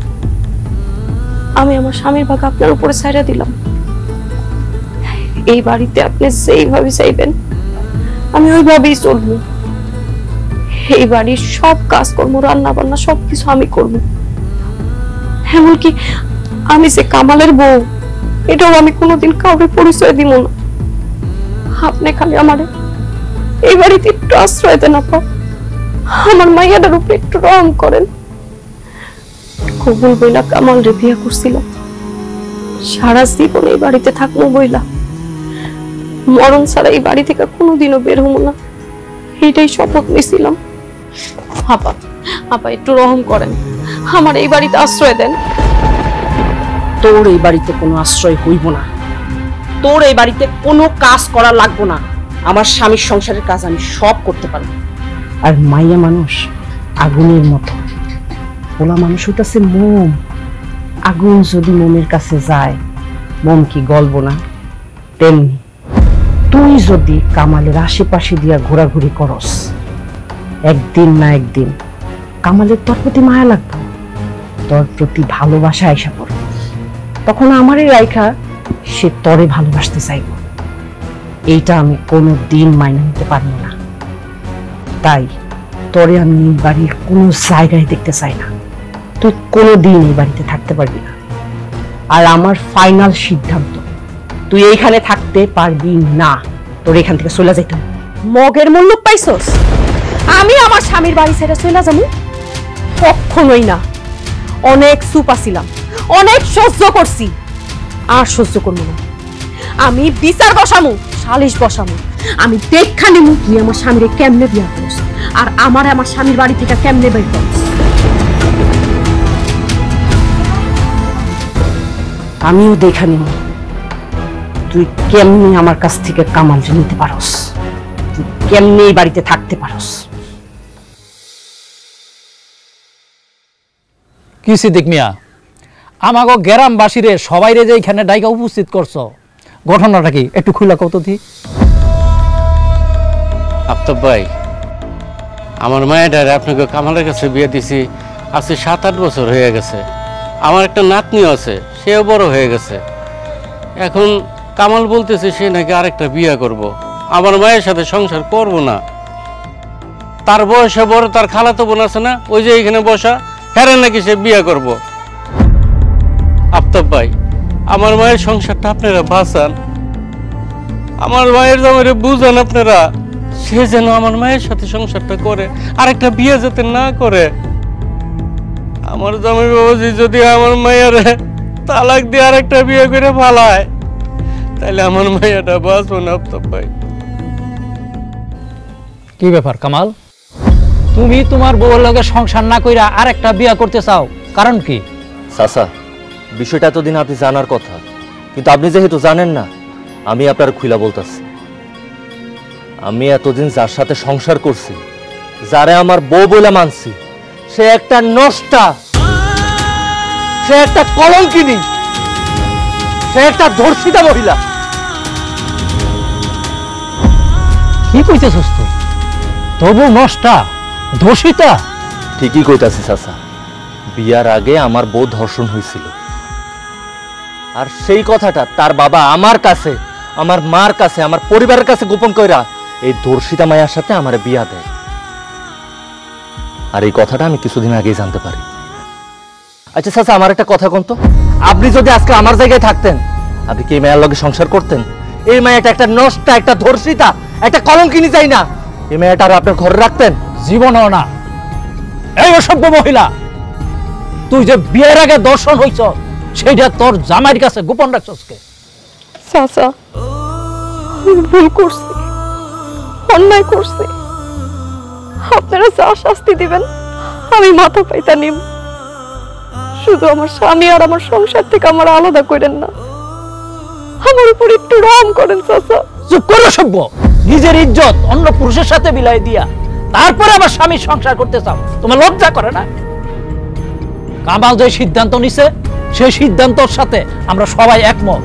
আমি আমার স্বামীর ভাগ আপনার উপরে ছাইড়া দিলাম। এই বাড়িতে আপনি যেইভাবে চাইবেন আমি ওইভাবেই চলবো। এই বাড়ির সব কাজকর্ম, রান্না বান্না সবকিছু আমি করব। এমনকি আমি যে কামালের বউ, এটাও আমি কোনোদিন কাউকে পরিচয় দিব না। আপনি খালি আমারে এই বাড়িতে একটু আশ্রয় দেন আপা। আমার মাইয়াটার উপরে একটু রহম করেন। কবুল বইলা কামাল রে বিয়া করছিল, সারা জীবন এই বাড়িতে থাকবো বইলা। মরণ ছাড়া এই বাড়ি থেকে কোনোদিনও বের হবো না, এইটাই শপথ নিয়েছিলাম। আপা, আপা একটু রহম করেন, আমার এই বাড়িতে আশ্রয় দেন। তোর এই বাড়িতে কোনো আশ্রয় হইব না, তোর এই বাড়িতে কোনো কাজ করা লাগবো না। আমার স্বামীর সংসারের কাজ আমি সব করতে পারবো। আর মাইয়া মানুষ আগুনের মতো, পোলা মানুষ হইতাছে মোম। আগুন যদি মোমের কাছে যায়, মোম কি গলবো না? তেমনি তুই যদি কামালের আশেপাশে দিয়া ঘোরাঘুরি করস, একদিন না একদিন কামালের তোর প্রতি মায়া লাগবে, তোর প্রতি ভালোবাসা আইসা পড়বে। তখন আমারই রাইখা সে তরে ভালোবাসতে চাইব, এইটা আমি কোনো দিন মাইনে নিতে পারবো না। তাই তরে আমি এই বাড়ির কোনো জায়গায় দেখতে চাই না। তুই কোনো দিন এই বাড়িতে থাকতে পারবি না। আর আমার ফাইনাল সিদ্ধান্ত, তুই এইখানে থাকতে পারবি না, তোর এখান থেকে চলে যাইতে হবে। মগের মূল্য পাইছস? আমি আমার স্বামীর বাড়ি ছেড়ে চলে যাবো? কখনোই না। অনেক চুপ আছিলাম, অনেক সহ্য করছি, আর সহ্য করবো না। আমি বিচার বসামু, সালিশ বসামু। আমি দেখা নেবো তুই আমার স্বামীরে কেমনে বিয়া করিস, আর আমার স্বামীর বাড়ি থেকে কেমনে বের করিস। আমিও দেখা নিব তুই কেমনি আমার কাছ থেকে কামাল নিতে পারস, তুই কেমনি এই বাড়িতে থাকতে পারস। কি সিদ্দিক মিয়া, আমাগো গ্রামবাসীরে সবাই রে যে এখানে ডাইকা উপস্থিত করছো, ঘটনাটা কি একটু খুলে কত দি। আফতাব ভাই, আমার মায়ের আপনাকে কামালের কাছে বিয়ে দিছি আজকে 7-8 বছর হয়ে গেছে। আমার একটা নাতনিও আছে, সেও বড় হয়ে গেছে। এখন কামাল বলতেছে সে নাকি আরেকটা বিয়ে করব, আমার মায়ের সাথে সংসার করব না। তার বয়সে বড় তার খালাতো বোন আছে না, ওই যে এখানে বসা, হ্যাঁ নাকি সে বিয়ে করব। আফতাব ভাই, আমার মায়ের সংসারটা আপনারা বাঁচান, আমার মায়ের জামাইরে বুঝান আপনারা, সে যেন আমার মায়ের সাথে সংসারটা করে, আরেকটা বিয়ে যাতে না করে। আমার জামাই বাবাজি যদি আমার মায়ের তালাক দিয়ে আরেকটা বিয়ে করে ফালায়, তাহলে আমার মায়েরটা বাঁচবো না। আফতাব ভাই, কি ব্যাপার কামাল, তুমি তোমার বউর লগে সংসার না কইরা আরেকটা বিয়ে করতে চাও, কারণ কি? চাচা, বিষয়টা এতদিন আপনি জানার কথা, কিন্তু আপনি যেহেতু জানেন না, আমি আপনার খুইলা বলতেছি। আমি এতদিন যার সাথে সংসার করছি, যারে আমার বউ বলে মানছি, সে একটা নষ্টা, সে একটা কলঙ্কিনী, সে একটা ধর্ষিতা মহিলা। কি কইতেছস তুই? তবু নষ্টা, ধর্ষিতা? ঠিকই কইতাছি চাচা, বিয়ার আগে আমার বউ ধর্ষণ হয়েছিল, আর সেই কথাটা তার বাবা আমার কাছে, আমার মার কাছে, আমার পরিবারের কাছে গোপন কইরা এই ধর্ষিতা মায়ের সাথে আমার বিয়া দেয়। আর এই কথাটা আমি কিছুদিন আগেই জানতে পারি। আচ্ছা চাচা, আমার একটা কথা কোন তো, আপনি যদি আজকে আমার জায়গায় থাকতেন, আপনি কি এই মায়ের লগে সংসার করতেন? এই মায়াটা একটা নষ্টা, একটা ধর্ষিতা, একটা কলঙ্কিনী, চাই না এই মেয়েটা আর আপনার ঘরে রাখতেন? জীবনও না। এই অসভ্য মহিলা, তুই যে বিয়ের আগে দর্শন হইছ, সেইটা তোর জামাইয়ের কাছে গোপন রাখছস কে? চাচা, আমি ভুল করছি, অন্যায় করছি। আপনারা যা শাস্তি দিবেন আমি মাথা পাইতা নিব। শুধু আমার স্বামী আর আমার সংসার থেকে আমার আলাদা করেন না, আমার উপর একটু রহম করেন চাচা। চুপ করো সভ্য, নিজের ইজ্জত অন্য পুরুষের সাথে বিলাই দিয়া তারপরে আবার স্বামীর সংসার করতে চাও, তোমার লজ্জা করে না? কামাল যে সিদ্ধান্ত নিছে, সেই সিদ্ধান্তর সাথে আমরা সবাই একমত।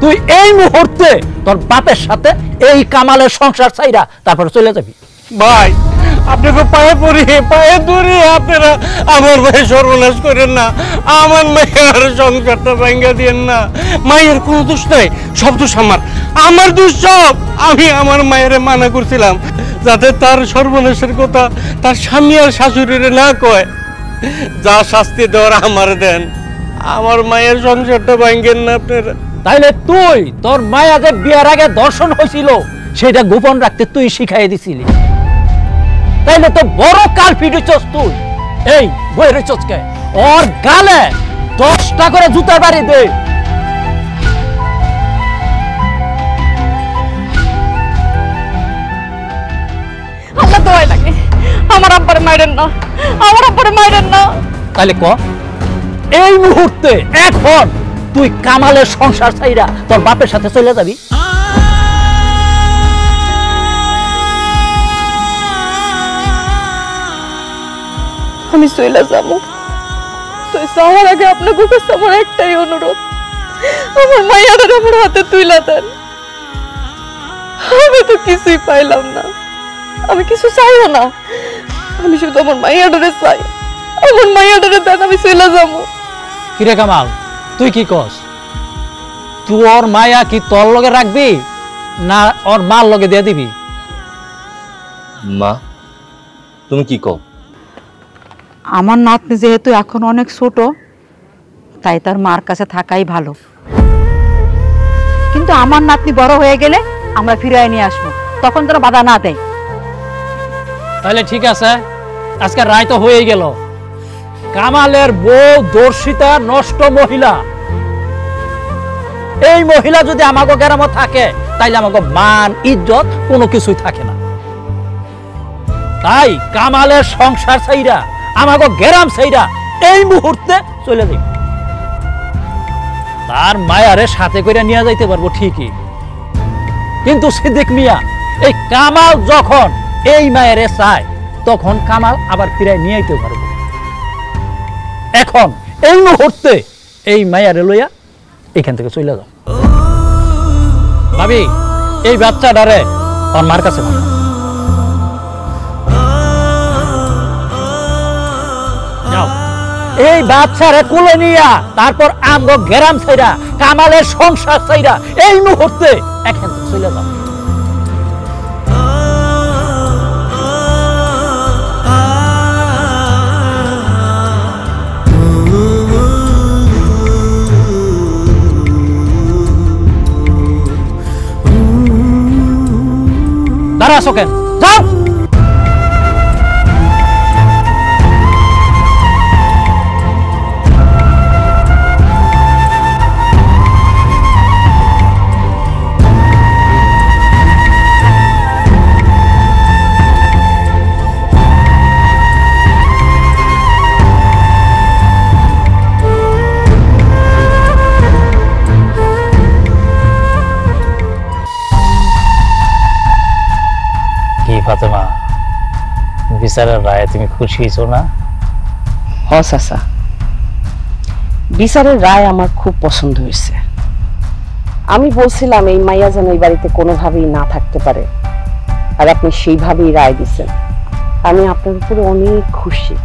তুই এই মুহূর্তে তোর বাপের সাথে এই কামালের সংসার চাইরা তারপরে চলে যাবি। ভাই আপনাকে পায়ে পড়ি, পায়ে ধরে আপনারা আমার ভাই সর্বনাশ করেন না, আমার মায়ের সংসারটা ভাঙ্গা দিয়েন না। মায়ের কোনো দোষ নাই, সব দোষ আমার, আমার দোষ সব। আমি আমার মায়ের মানা করছিলাম যাতে তার সর্বনাশের কথা তার স্বামী আর শাশুড়িরে না কয়। যা শাস্তি দেওয়ার আমার দেন, আমার মায়ের সংসারটা ভাঙ্গেন না আপনারা। তাইলে তুই তোর মায়া যে বিয়ার আগে দর্শন হয়েছিল সেটা গোপন রাখতে তুই শিখাই দিছিলি, তাইলে তো বড় কালপিট হইছস তুই। এই বইয়ের হইছসকে ওর গালে 10টা করে জুতার বাড়ি দে। আল্লাহ দোয়াই লাগে, আমার আব্বারে মাইরেন না, আমার আব্বারে মাইরেন না। তাইলে ক, এই মুহূর্তে এখন তুই কামালের সংসার চাইরা তোর বাপের সাথে চলে যাবি? আমি চলে যাবো, তো যাওয়ার আগে আপনার কাছে আমার একটাই অনুরোধ, আমার মাইয়াদের আমার হাতে তুইলা দেন। আমি তো কিছুই পাইলাম না, আমি কিছু চাইও না, আমি শুধু আমার মাইয়াডারে চাই, আমার মাইয়াডারে দেন, আমি চলে যাবো। কিরে কামাল, তুই কি কস? তোর মায়া কি তোর লগে রাখবি না ওর মার লগে দিয়ে দিবি? মা তুমি কি কও? আমার নাতনি যেহেতু এখন অনেক ছোট, তাই তার মার কাছে থাকাই ভালো। কিন্তু আমার নাতনি বড় হয়ে গেলে আমরা ফিরিয়ে নিয়ে আসবো, তখন তারা বাধা না দেয়। তাহলে ঠিক আছে, আজকে রায় তো হয়েই গেল। কামালের বউ দর্শিতা নষ্ট মহিলা। এই মহিলা যদি আমাকে গ্রামে থাকে তাইলে আমাকে মান ইজ্জত কোনো কিছুই থাকে না। তাই কামালের সংসার ছাইরা আমাকে গ্রাম ছাইরা এই মুহূর্তে চলে যাই। তার মায়ারে সাথে করে নিয়ে যাইতে পারবো ঠিকই, কিন্তু সিদ্দিক মিয়া এই কামাল যখন এই মায়েরে চায় তখন কামাল আবার ফিরাই নিয়ে আইতে পারবো। এখন এই মুহূর্তে এই মায়ারে লইয়া এখান থেকে চলে যাও। ভাবি এই বাচ্চাটারে ওর মার কাছে পাঠাও। যাও এই বাচ্চারে কোলে নিয়া তারপর আমগো গ্রাম ছাইরা কামালের সংসার ছাইরা এই মুহূর্তে এখান থেকে চলে যাও। দাঁড়া আসো কেন, যাও। ফাতেমা, বিচারের রায়ে তুমি খুশি হয়েছো না? হ্যাঁ চাচা, বিচারের রায় আমার খুব পছন্দ হয়েছে। আমি বলছিলাম এই মাইয়া যেন এই বাড়িতে কোনোভাবেই না থাকতে পারে, আর আপনি সেইভাবেই রায় দিচ্ছেন। আমি আপনার উপরে অনেক খুশি।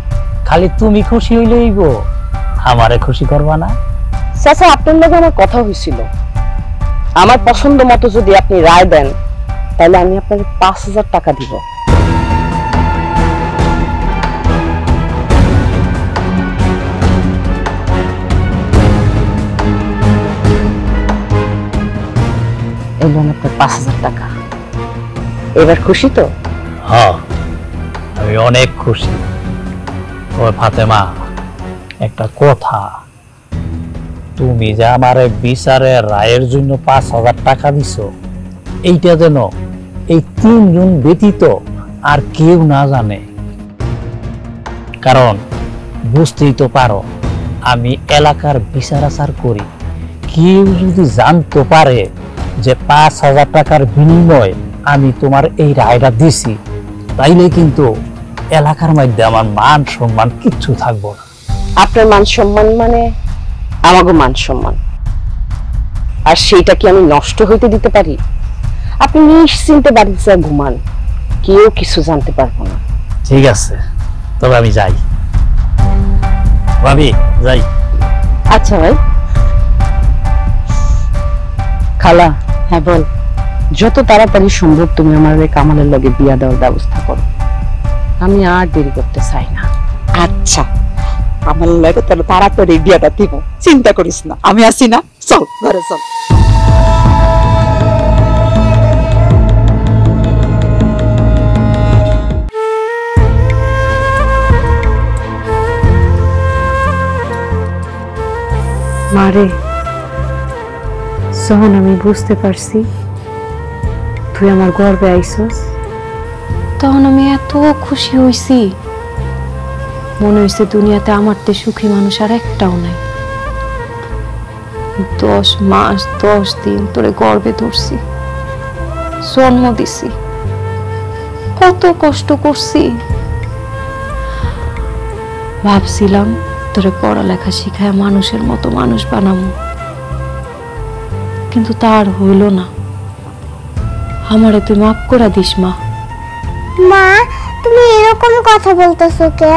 খালি তুমি খুশি হইলেইব, আমারে খুশি করবা না? চাচা, আপনার লগে আমার কথা হয়েছিল, আমার পছন্দ মতো যদি আপনি রায় দেন তাহলে আমি আপনাকে ৫,০০০ টাকা দিব। এবং আপনার ৫,০০০ টাকা। এবার খুশি তো? হ্যাঁ, আমি অনেক খুশি। ওই ফাতেমা, একটা কথা, তুমি যে আমার বিচারের রায়ের জন্য ৫,০০০ টাকা দিছো, এইটা যেন এই ৩ জন ব্যতীত আর কেউ না জানে। কারণ বুঝতেই তো পারো আমি এলাকার বিচার আচার করি। কেউ যদি জানতে পারে যে ৫,০০০ টাকার বিনিময়ে আমি তোমার এই রায়টা দিছি, তাইলে কিন্তু এলাকার মধ্যে আমার মান সম্মান কিচ্ছু থাকবো না। আপনার মান সম্মান মানে আমাগো মান সম্মান, আর সেইটা কি আমি নষ্ট হইতে দিতে পারি? আপনি নিশ্চিন্তে বাড়িতে যা ঘুমান, কেউ কিছু জানতে পারবো না। ঠিক আছে, তবে আমি যাই। ভাবি যাই। আচ্ছা ভাই। খালা, হ্যাঁ বল। যত তাড়াতাড়ি সম্ভব তুমি আমার কামালের লগে বিয়া দেওয়ার ব্যবস্থা করো, আমি আর দেরি করতে চাই না। আচ্ছা, আমার লাগে তোর তাড়াতাড়ি বিয়াটা দিব, চিন্তা করিস না, আমি আছি না। চল ঘরে চল। মারে, যখন আমি বুঝতে পারছি তুই আমার গর্বে আইসস, তখন আমি এত খুশি হইছি, মনে হইছে দুনিয়াতে আমার তে সুখী মানুষ আর একটাও নাই। 10 মাস 10 দিন তোরে গর্বে ধরছি, জন্ম দিছি, কত কষ্ট করছি। ভাবছিলাম তোরে পড়ালেখা শিখায় মানুষের মতো মানুষ বানাবো, কিন্তু তার হইল না। আমারে তুই মাফ করে দিস মা। মা, তুমি এরকম কথা বলতেছো কে?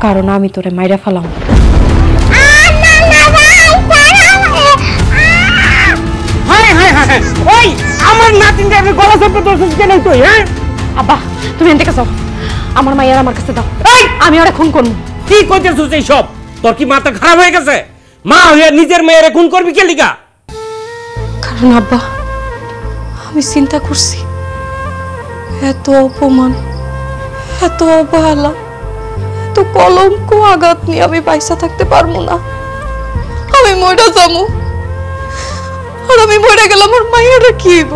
কারণ আমি তোরে মাইরা ফেলাম। ওই আমার নাতিনটা আমি গলা চেপে ধরছিস কেন তুই? হ্যাঁ আব্বা তুমি এদিকে যাও, আমার মাইয়ার আমার কাছে দাও, আমি ওরে খুন করবো। কি কইতেছিস এইসব? তোর কি মাথা খারাপ হয়ে গেছে? মা হয়ে নিজের মেয়েরে খুন করবি কে লিগা? কারণ আব্বা আমি চিন্তা করছি এত অপমান, এত অবহেলা, এত কলঙ্ক আঘাত নিয়ে আমি পয়সা থাকতে পারবো না। আমি মরে যাবো, আর আমি মরে গেলাম আমার মায়েরা কি হইব?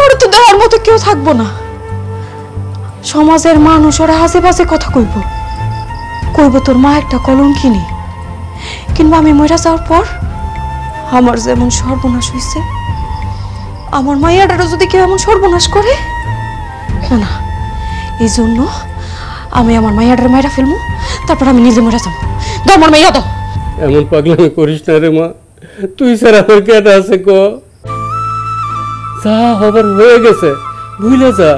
ওরা তো দেওয়ার মতো কেউ থাকবো না। সমাজের মানুষ ওরা আশেপাশে কথা কইব, কইব তোর মা একটা কলঙ্কিনী। কিংবা আমি মরে যাওয়ার পর আমার যেমন সর্বনাশ হয়েছে, আমার মাইয়াটারও যদি কেউ এমন সর্বনাশ করে না, এই জন্য আমি আমার মাইয়াটার মায়েরা ফেলবো, তারপর আমি নিজে মরে যাবো। দাও আমার মাইয়া দাও। এমন পাগলামি করিস না রে মা, তুই স্যার আমার কেটা আছে ক? যা হবার হয়ে গেছে, ভুলে যা।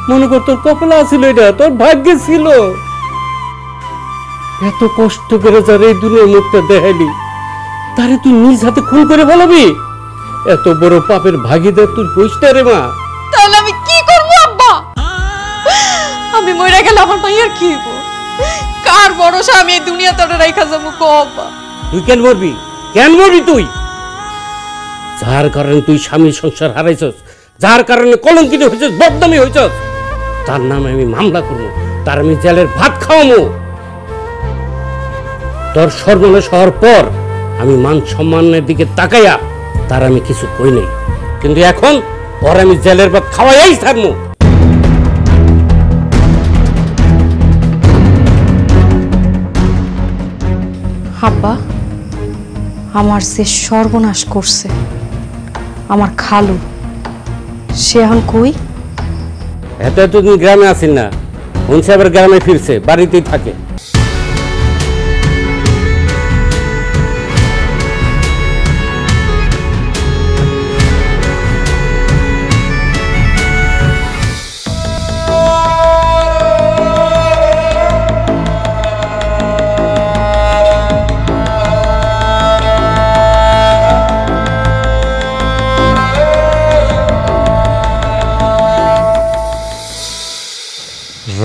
মনে কর তোর কপালে আছিল, এটা তোর ভাগ্যে ছিল। এত কষ্ট করে যার এই দুনিয়ার মুখটা দেখাইলি, তারে তুই নিজ হাতে খুন করে ফেলাবি? এত বড় পাপের ভাগিদার তুই হইস না রে মা। তাহলে আমি কি করবো আব্বা? আমি মরে গেলে আমার মাইয়ার কি হইব? কার ভরসা আমি এই দুনিয়া তোরে রাইখা যাবো কো আব্বা? তুই কেন মরবি? কেন মরবি তুই? যার কারণে তুই স্বামীর সংসার হারাইছস, যার কারণে কলঙ্কিত হয়েছস, বদনামী হয়েছস, তার নামে আমি মামলা করবো, তার আমি জেলের ভাত খাওয়াবো। তোর সর্বনাশ হওয়ার পর আমি মান সম্মানের দিকে তাকাইয়া তার আমি কিছু কই নাই, কিন্তু এখন ওর আমি জেলের ভাত খাওয়াই থাকবো। আব্বা আমার যে সর্বনাশ করছে আমার খালু, সে এখন কই? এত এতদিন গ্রামে আসেন না, শুনছে আবার গ্রামে ফিরছে, বাড়িতেই থাকে।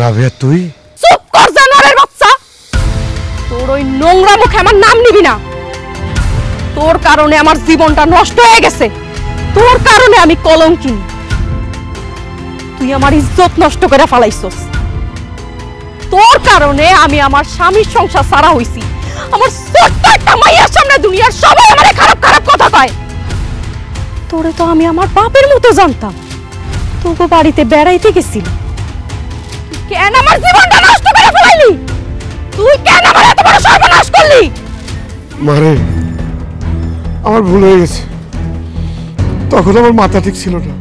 রাবেয়া তুই? চুপ কর জানোয়ারের বাচ্চা! তোর ওই নোংরা মুখে আমার নাম নিবি না। তোর কারণে আমার জীবনটা নষ্ট হয়ে গেছে, তোর কারণে আমি কলঙ্কিনী। তুই আমার ইজ্জত নষ্ট করে ফেলাইছস। তোর কারণে আমি আমার স্বামীর সংসার ছাড়া হইছি। আমার ছোট্ট একটা মাইয়ার সামনে দুনিয়ার সবাই আমারে খারাপ খারাপ কথা কয়। তোরে তো আমি আমার বাপের মতো জানতাম। তোকে বাড়িতে বেড়াইতে গেছিল, কেন আমার জীবনটা নষ্ট করে ফেলাইলি? তুই কেন আমার এত বড় সর্বনাশ করলি? মারে, আমার ভুল হয়ে গেছে। তখন আমার মাথা ঠিক ছিল না।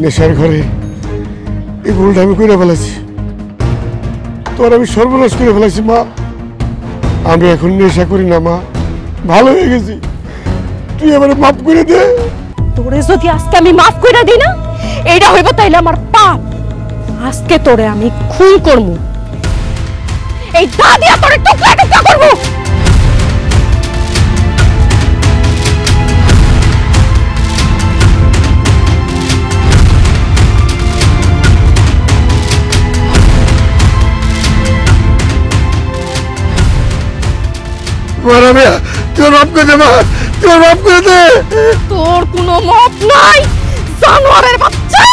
নেশার ঘরে এই ভুলটা আমি করে ফেলেছি। তোর আমি সর্বনাশ করে ফেলেছি মা। আমি এখন নেশা করি না মা, ভালো হয়ে গেছি। তুই আমার মাফ করে দে। তোরে যদি আজকে আমি মাফ করে দিই না, এইটা হইব তাইলে আমার পাপ। আজকে তোরে আমি খুন করবো, এই দা দিয়া তোরে টুকরা টুকরা করবো। তুই মাফ করে দে মা, তুই মাফ করে দে। তোর কোনো মাপ নাই জানোয়ারের বাচ্চা।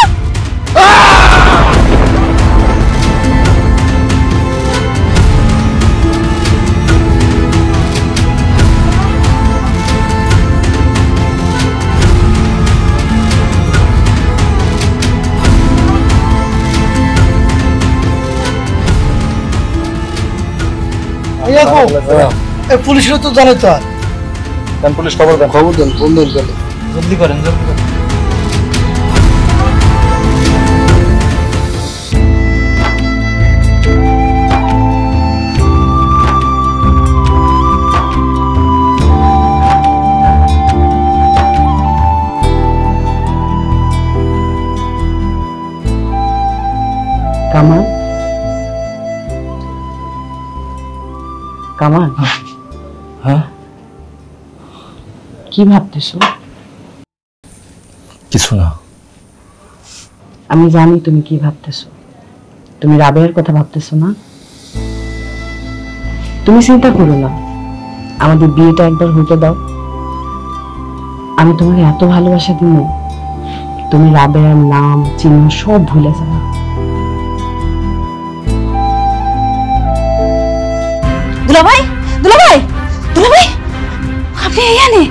পুলিশের তো জানে তো। পুলিশ খবর দেন, খবর দেন, ফোন দেন, জলদি করেন, জলদি করেন। কামাল, কামাল, হ্যাঁ কি ভাবতেছো? কিছু না। আমি জানি তুমি কি ভাবতেছো। তুমি রাবেয়ার কথা ভাবতেছো না? তুমি চিন্তা করো না, আমাদের বিয়েটা একবার হতে দাও। আমি তোমাকে এত ভালোবাসা দিব, তুমি রাবেয়ার নাম চিহ্ন সব ভুলে যাবে। দুলাভাই, দুলাভাই, দুলাভাই, আপনি এখানে?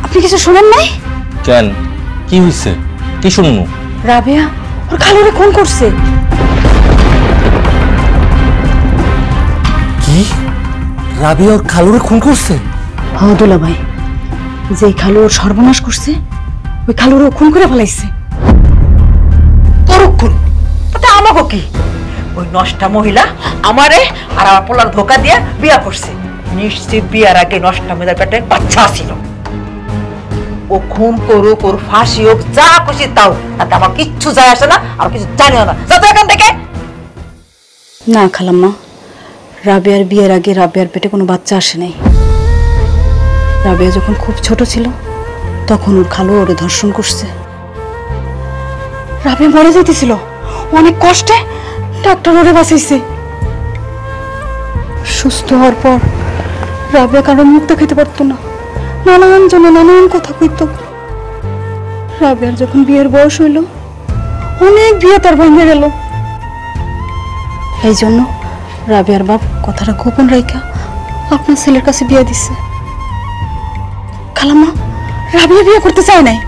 আপনি কিছু শোনেন নাই? কেন, কি হইছে? কি শুনবো? রাবেয়া ওর খালুরে খুন করছে। কি? রাবিয়া ওর খালুরে খুন করছে? হ্যাঁ দুলাভাই, যে খালু ওর সর্বনাশ করছে ওই খালুরে খুন করে ফেলাইছে। পরক্ষণ তাতে আমাকে কি? ওই নষ্টা মহিলা আমারে আর আমার পোলার ধোকা দিয়ে বিয়া করছে। নিশ্চিত বিয়ার আগে নষ্টা মহিলার পেটে বাচ্চা ছিল। ও খুন করুক, ওর ফাঁসি হোক, যা খুশি তাও, তাতে আমার কিচ্ছু যায় আসে না, আর কিছু জানিও না। যত এখান থেকে। না খালাম্মা, রাবেয়ার বিয়ের আগে রাবেয়ার পেটে কোনো বাচ্চা আসে নাই। রাবেয়া যখন খুব ছোট ছিল তখন ওর খালু ওরে ধর্ষণ করছে। রাবেয়া মরে যেতেছিল, অনেক কষ্টে ডাক্তার ওরে বাঁচাইছে। সুস্থ হওয়ার পর রাবেয়া কারো মুখ দেখাইতে পারতো না, নানান জনে নানান কথা কইত। রাবেয়ার যখন বিয়ের বয়স হইল, অনেক বিয়ে তার ভেঙে গেল। এই জন্য রাবেয়ার বাপ কথাটা গোপন রাইখা আপনার ছেলের কাছে বিয়ে দিচ্ছে। খালাম্মা, রাবিয়া বিয়ে করতে চায় নাই,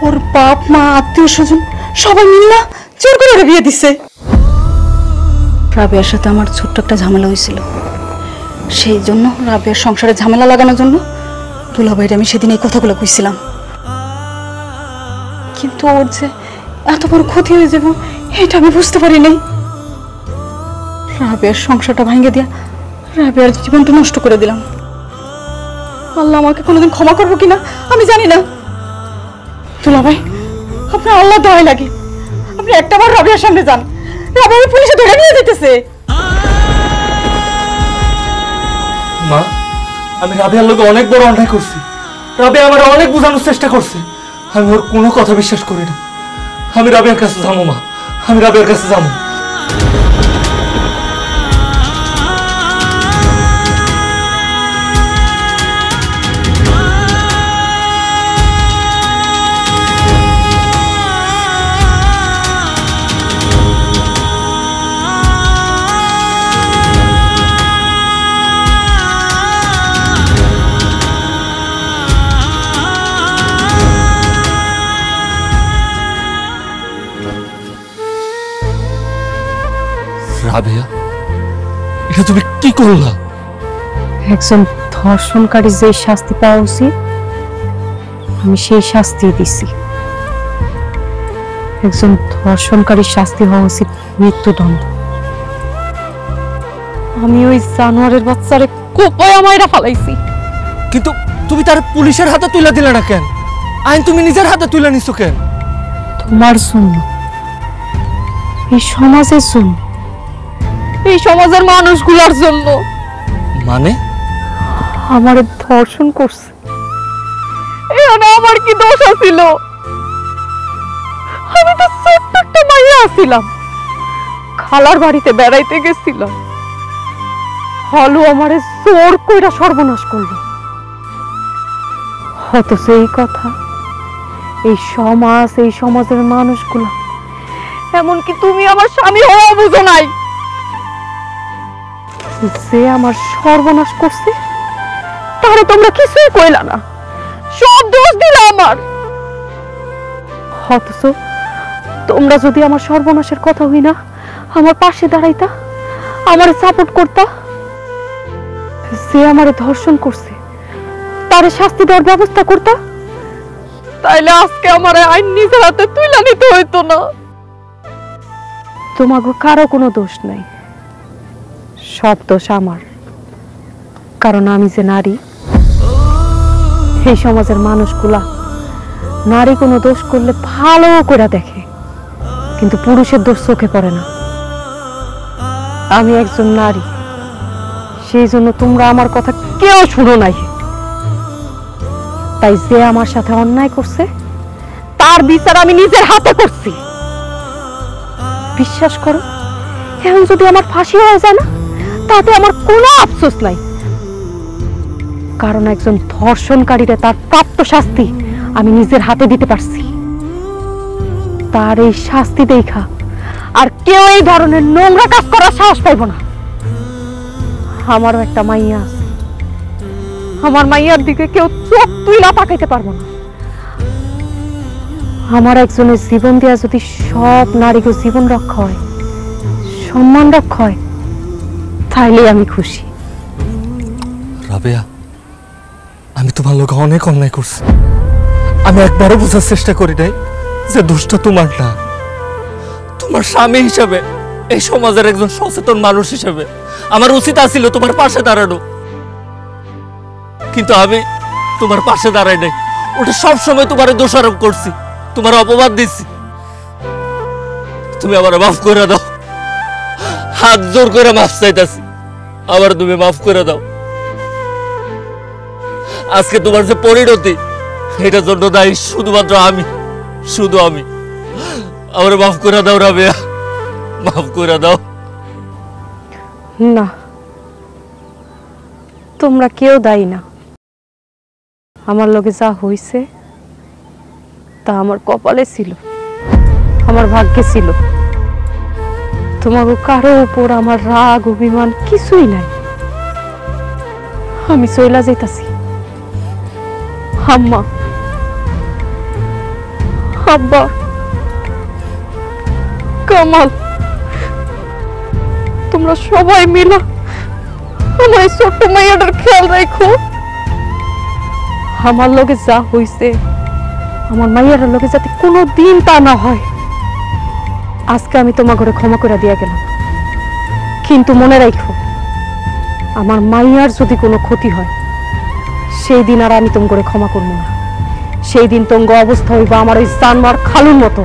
ওর বাপ মা আত্মীয় স্বজন সবাই মিল্লা জোর করে বিয়ে দিচ্ছে। রাবিয়ার সাথে আমার ছোট্ট একটা ঝামেলা হয়েছিল, সেই জন্য রাবিয়ার সংসারে ঝামেলা লাগানোর জন্য দুলাভাইরে আমি সেদিন এই কথাগুলো কইছিলাম। কিন্তু ওর যে এত বড় ক্ষতি হয়ে যাবে এটা আমি বুঝতে পারি নাই। রাবিয়ার সংসারটা ভাঙে দিয়া রাবিয়ার জীবনটা নষ্ট করে দিলাম। আল্লাহ আমাকে কোনোদিন ক্ষমা করবো কিনা আমি জানি না। দুলাভাই, আপনার আল্লাহ দয়া লাগে, আপনি একটাবার রাবিয়ার সামনে যান। রাবিয়া পুলিশে ধরে নিয়ে যেতেছে। মা, আমি রাবিয়ার লোকে অনেক বড় অন্যায় করছি। রাবিয়া আমার অনেক বোঝানোর চেষ্টা করছে, আমি ওর কোনো কথা বিশ্বাস করি না। আমি রাবিয়ার কাছে যাবো মা, আমি রাবিয়ার কাছে যাবো। রাবিয়া, এটা তুমি কি করলা? একজন ধর্ষণকারী যে শাস্তি পাওয়া উচিত আমি সেই শাস্তি দিছি। একজন ধর্ষণকারীর শাস্তি হওয়া উচিত মৃত্যুদণ্ড। আমি ওই জানোয়ারের বাচ্চারে কোপায়া মাইরা ফালাইছি। কিন্তু তুমি তার পুলিশের হাতে তুলে দিলে না কেন? আইন তুমি নিজের হাতে তুলে নিছো কেন? তোমার জন্য, এই সমাজের জন্য, এই সমাজের মানুষগুলোর জন্য। মানে? আমারে ধর্ষণ করছে, এখানে আমার কি দোষ ছিল? আমি তো ছোট্ট একটা মাইয়া ছিলাম, খালার বাড়িতে বেড়াইতে গেছিলাম, হলু আমারে জোর কইরা সর্বনাশ করলো। অথচ এই কথা এই সমাজ, এই সমাজের মানুষগুলা, এমনকি তুমি আমার স্বামী হওয়া বুঝো নাই। যে আমার সর্বনাশ করছে তারে তোমরা কিছুই কইলা না, সব দোষ দিলা আমার। অথচ তোমরা যদি আমার সর্বনাশের কথা হই না আমার পাশে দাঁড়াইতা, আমারে সাপোর্ট করতা, যে আমারে ধর্ষণ করছে তারে শাস্তি দেওয়ার ব্যবস্থা করতা, তাইলে আজকে আমার আইন নিজের হাতে তুলে নিতে হইতো না। তোমাকে কারো কোনো দোষ নাই, সব দোষ আমার। কারণ আমি যে নারী, এই সমাজের মানুষগুলা নারী কোনো দোষ করলে ভালো করে দেখে, কিন্তু পুরুষের দোষ চোখে পড়ে না। আমি একজন নারী, সেই জন্য তোমরা আমার কথা কেউ শুনো নাই। তাই যে আমার সাথে অন্যায় করছে তার বিচার আমি নিজের হাতে করছি। বিশ্বাস করো, এখন যদি আমার ফাঁসি হয়ে যায় না, তাতে আমার কোনো আফসোস নাই। কারণ একজন ধর্ষণকারীরা তার প্রাপ্ত শাস্তি আমি নিজের হাতে দিতে পারছি। তার এই শাস্তি দেখা আর কেউ এই ধরনের নোংরা কাজ করার সাহস পাইব না। আমারও একটা মাইয়া আছে, আমার মাইয়ার দিকে কেউ চোখ তুইলা তাকাইতে পারবো না। আমার একজনের জীবন দেয়া যদি সব নারীকে জীবন রক্ষা হয়, সম্মান রক্ষা হয়, তাইলে আমি খুশি। রাবেয়া, আমি তোমার লোক অনেক অন্যায় করছি। আমি একবারও বোঝার চেষ্টা করি নাই যে দোষটা তোমার না। তোমার স্বামী হিসাবে, এই সমাজের একজন সচেতন মানুষ হিসেবে আমার উচিত আছিল তোমার পাশে দাঁড়ানো, কিন্তু আমি তোমার পাশে দাঁড়াই নাই। ওটা সবসময় তোমার দোষারোপ করছি, তোমার অপবাদ দিচ্ছি। তুমি আমার মাফ করে দাও, হাত জোর করে মাফ চাইতাছি, আবার তুমি মাফ করে দাও। আজকে তোমার যে পরিণতি, এটার জন্য দায়ী শুধুমাত্র আমি, শুধু আমি। আমার মাফ করে দাও রাবেয়া, মাফ করে দাও। না, তোমরা কেউ দায়ী না। আমার লগে যা হইছে তা আমার কপালে ছিল, আমার ভাগ্যে ছিল। তোমাকে কারো উপর আমার রাগ অভিমান কিছুই নাই। আমি চইলা যাইতাছি। আম্মা, আব্বা, কামাল, তোমরা সবাই মিলা আমার এই ছোট্ট মাইয়াটার খেয়াল রাখো। আমার লগে যা হইছে আমার মাইয়াটার লগে যাতে কোনো দিন তা না হয়। আজকে আমি তোমার ঘরে ক্ষমা করে দিয়া গেলাম, কিন্তু মনে রাখো, আমার মাইয়ার যদি কোনো ক্ষতি হয় সেই দিন আর আমি তোমার ঘরে ক্ষমা করবো না। সেই দিন তোমার অবস্থা হইবা আমার ওই জানোয়ার খালুর মতো।